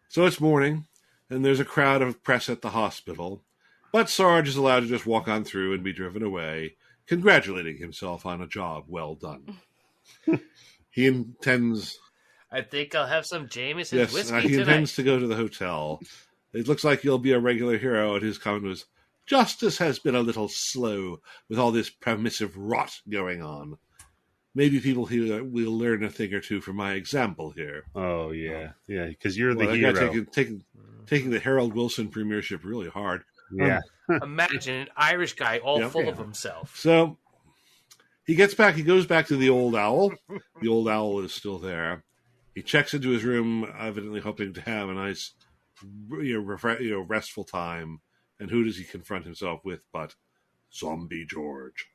Speaker 4: So it's morning, and there's a crowd of press at the hospital. But Sarge is allowed to just walk on through and be driven away, congratulating himself on a job well done. He intends...
Speaker 2: I think I'll have some Jameson's whiskey
Speaker 4: he
Speaker 2: tonight.
Speaker 4: intends to go to the hotel. It looks like he'll be a regular hero, and his comment was, "Justice has been a little slow with all this permissive rot going on. Maybe people here will learn a thing or two from my example here."
Speaker 1: Oh, yeah. Yeah, because you're the
Speaker 4: that
Speaker 1: hero.
Speaker 4: guy taking the Harold Wilson premiership really hard.
Speaker 1: Yeah.
Speaker 2: Imagine an Irish guy all full of himself.
Speaker 4: So he goes back to the old owl. The old owl is still there. He checks into his room, evidently hoping to have a nice, restful time. And who does he confront himself with but Zombie George?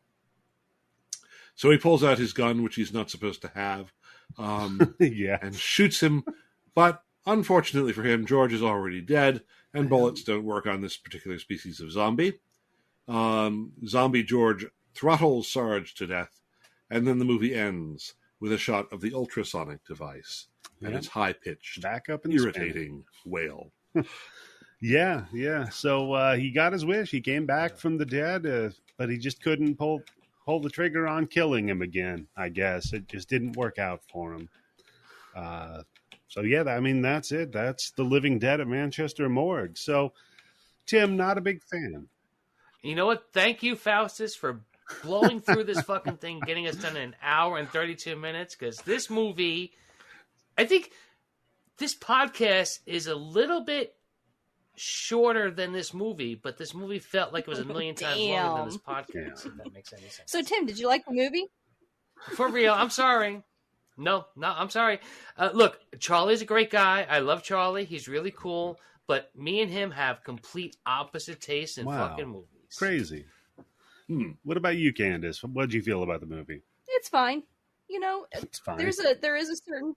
Speaker 4: So he pulls out his gun, which he's not supposed to have, and shoots him. But unfortunately for him, George is already dead, and bullets don't work on this particular species of zombie. Zombie George throttles Sarge to death, and then the movie ends with a shot of the ultrasonic device and its high-pitched,
Speaker 1: back up and
Speaker 4: irritating wail.
Speaker 1: Yeah. So he got his wish. He came back from the dead, but he just couldn't pull the trigger on killing him again, I guess. It just didn't work out for him. So, that's it. That's The Living Dead at Manchester Morgue. So, Tim, not a big fan.
Speaker 2: You know what? Thank you, Faustus, for blowing through this fucking thing, getting us done in an hour and 32 minutes, because this movie, I think this podcast is a little bit shorter than this movie, but this movie felt like it was a million times longer than this podcast, if that makes any sense.
Speaker 3: So, Tim, did you like the movie?
Speaker 2: For real, I'm sorry. No, I'm sorry. Look, Charlie's a great guy. I love Charlie. He's really cool. But me and him have complete opposite tastes in fucking movies.
Speaker 1: Crazy. What about you, Candice? What did you feel about the movie?
Speaker 3: It's fine.
Speaker 1: It's fine.
Speaker 3: There is a certain...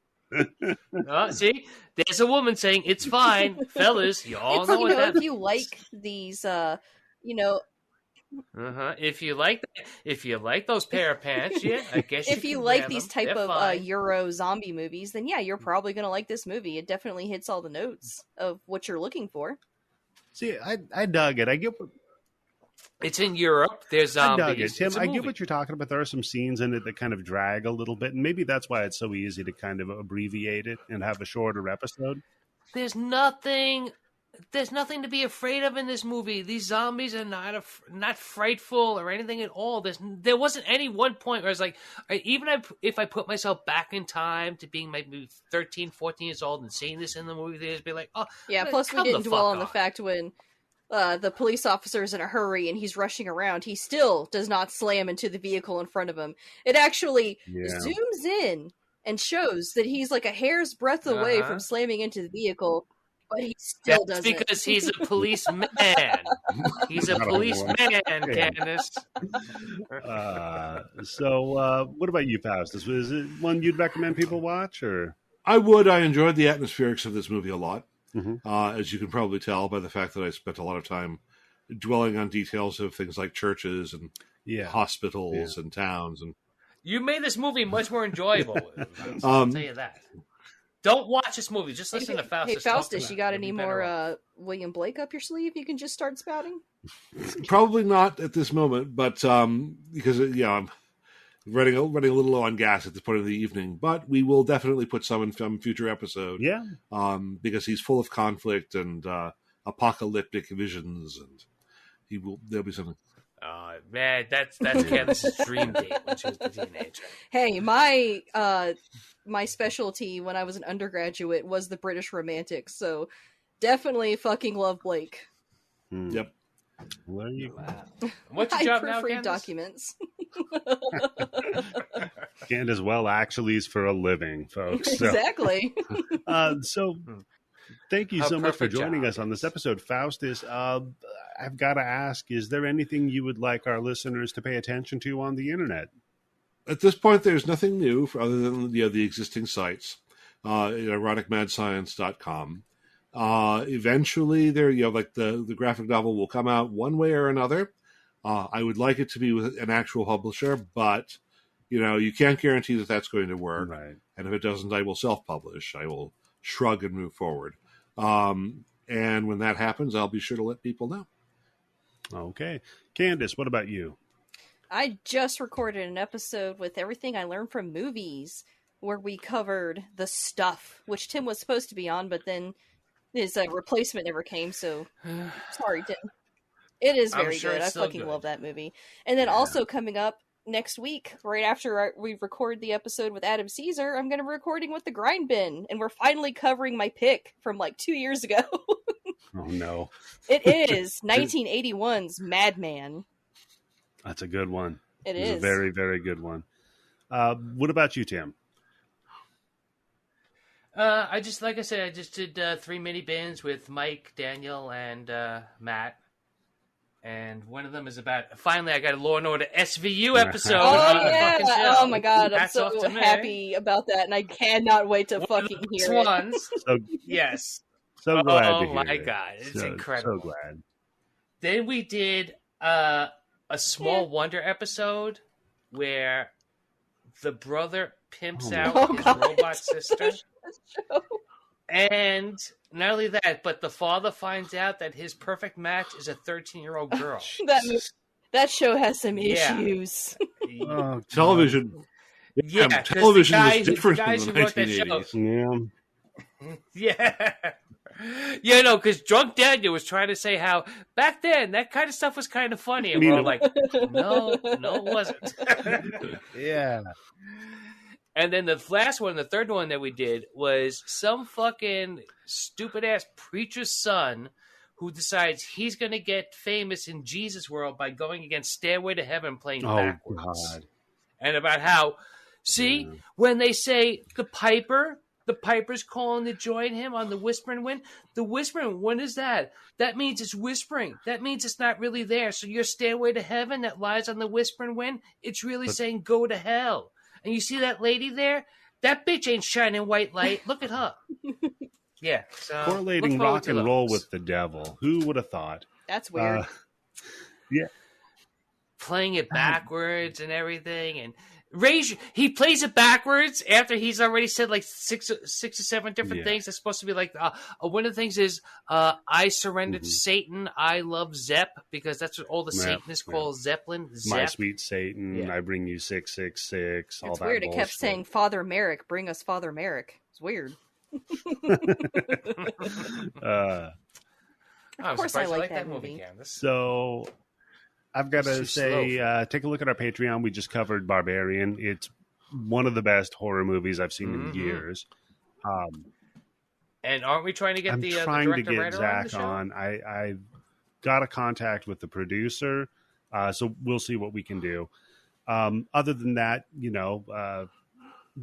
Speaker 2: See? There's a woman saying, it's fine. Fellas, you all know what that
Speaker 3: if you like these,
Speaker 2: If you like those pair of pants, I guess
Speaker 3: if you like these type of Euro zombie movies, then you're probably going to like this movie. It definitely hits all the notes of what you're looking for.
Speaker 1: See, I dug it. I get
Speaker 2: it's in Europe. There's zombies.
Speaker 1: I dug it, Tim. I get what you're talking about. There are some scenes in it that kind of drag a little bit, and maybe that's why it's so easy to kind of abbreviate it and have a shorter episode.
Speaker 2: There's nothing to be afraid of in this movie. These zombies are not frightful or anything at all. There wasn't any one point where I was like, even if I put myself back in time to being maybe 13, 14 years old and seeing this in the movie theaters, be like, oh.
Speaker 3: Yeah, plus we didn't dwell on the fact when the police officer's in a hurry and he's rushing around, he still does not slam into the vehicle in front of him. It actually zooms in and shows that he's like a hair's breadth away from slamming into the vehicle, but he still
Speaker 2: That's
Speaker 3: doesn't.
Speaker 2: because he's a policeman. He's a policeman, Candice.
Speaker 1: So, what about you, Faustus? Is it one you'd recommend people watch, or?
Speaker 4: I would. I enjoyed the atmospherics of this movie a lot.
Speaker 1: Mm-hmm.
Speaker 4: As you can probably tell by the fact that I spent a lot of time dwelling on details of things like churches and hospitals and towns. And
Speaker 2: you made this movie much more enjoyable. I'll tell you that. Don't watch this movie. Just listen to Faustus.
Speaker 3: Hey, Faustus, you got any more William Blake up your sleeve you can just start spouting?
Speaker 4: Probably not at this moment, but because I'm running a little low on gas at this point of the evening. But we will definitely put some in some future episode.
Speaker 1: Yeah.
Speaker 4: Because he's full of conflict and apocalyptic visions, and there'll be something.
Speaker 2: Oh man, that's Candice's dream date when she was a teenager.
Speaker 3: Hey, my specialty when I was an undergraduate was the British Romantics, so definitely fucking love Blake.
Speaker 4: Yep.
Speaker 1: What are you?
Speaker 2: What's your job now,
Speaker 3: proofread
Speaker 2: Candice?
Speaker 3: documents.
Speaker 1: Candice, well, actually, is for a living, folks. So,
Speaker 3: Exactly.
Speaker 1: So, thank you so much for joining
Speaker 2: job.
Speaker 1: us on this episode, Faustus. I've got to ask: is there anything you would like our listeners to pay attention to on the internet?
Speaker 4: At this point, there's nothing new other than the existing sites, eroticmadscience.com. Eventually, like the graphic novel will come out one way or another. I would like it to be with an actual publisher, but you can't guarantee that that's going to work.
Speaker 1: Right.
Speaker 4: And if it doesn't, I will self-publish. I will shrug and move forward. And when that happens, I'll be sure to let people know.
Speaker 1: Okay. Candice, what about you?
Speaker 3: I just recorded an episode with everything I learned from movies where we covered The Stuff, which Tim was supposed to be on, but then his replacement never came, so sorry, Tim. It is very good. I fucking love that movie. And then also coming up next week, right after we record the episode with Adam Caesar, I'm going to be recording with the Grind Bin, and we're finally covering my pick from like 2 years ago.
Speaker 1: Oh, no.
Speaker 3: It is 1981's Madman.
Speaker 1: That's a good one.
Speaker 3: It's
Speaker 1: a very, very good one. What about you, Tim?
Speaker 2: I just did 3 mini bins with Mike, Daniel, and Matt. And one of them is about, finally, I got a Law and Order SVU episode.
Speaker 3: Oh, yeah. Oh, my God. I'm so happy about that, and I cannot wait to fucking hear it.
Speaker 2: Ones. Yes.
Speaker 1: So glad to hear
Speaker 2: Oh, my
Speaker 1: it.
Speaker 2: God. It's incredible.
Speaker 1: So glad.
Speaker 2: Then we did a Small Wonder episode where the brother pimps out his robot sister. And not only that, but the father finds out that his perfect match is a 13-year-old girl.
Speaker 3: That show has some issues.
Speaker 4: Television.
Speaker 2: Yeah,
Speaker 4: television was different in the
Speaker 2: 1980s.
Speaker 1: Yeah.
Speaker 2: Yeah, no, because Drunk Daniel was trying to say how back then that kind of stuff was kind of funny, and we're all like, no, it wasn't.
Speaker 1: Yeah.
Speaker 2: And then the last one, the third one that we did, was some fucking stupid-ass preacher's son who decides he's going to get famous in Jesus' world by going against Stairway to Heaven playing backwards. God. And about how, when they say the Piper's calling to join him on the Whispering Wind. The Whispering, when is that? That means it's whispering. That means it's not really there. So your Stairway to Heaven that lies on the Whispering Wind, it's really saying go to hell. And you see that lady there? That bitch ain't shining white light. Look at her. Yeah. So
Speaker 1: correlating rock and roll with the devil. Who would have thought?
Speaker 3: That's weird.
Speaker 1: Yeah.
Speaker 2: Playing it backwards and everything. And he plays it backwards after he's already said like six or seven different things. That's supposed to be like one of the things is I surrender to Satan. I love Zepp because that's what all the Satanists call Zeppelin. Zepp.
Speaker 1: My sweet Satan. I bring you 666. All
Speaker 3: it's
Speaker 1: that
Speaker 3: weird.
Speaker 1: bullshit.
Speaker 3: It kept saying Father Merrick. Bring us Father Merrick. It's weird. Of course, I like that movie.
Speaker 1: So. I've got to say, take a look at our Patreon. We just covered Barbarian. It's one of the best horror movies I've seen in years.
Speaker 2: And aren't we trying to get the director
Speaker 1: Zach on? I got a contact with the producer, so we'll see what we can do. Other than that,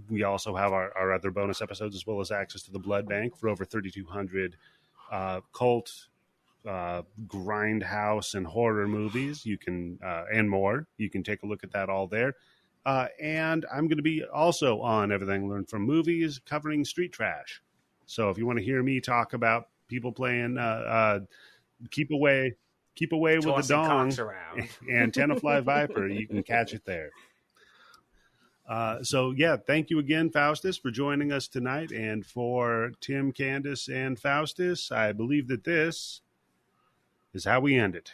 Speaker 1: We also have our other bonus episodes, as well as access to the blood bank for over 3,200 cult, grindhouse, and horror movies. You can and more. You can take a look at that all there. And I'm going to be also on Everything Learned from Movies, covering street trash. So if you want to hear me talk about people playing Keep Away with the Dong and Tenafly Viper, you can catch it there. So yeah, thank you again, Faustus, for joining us tonight. And for Tim, Candice, and Faustus, I believe that this is how we end it.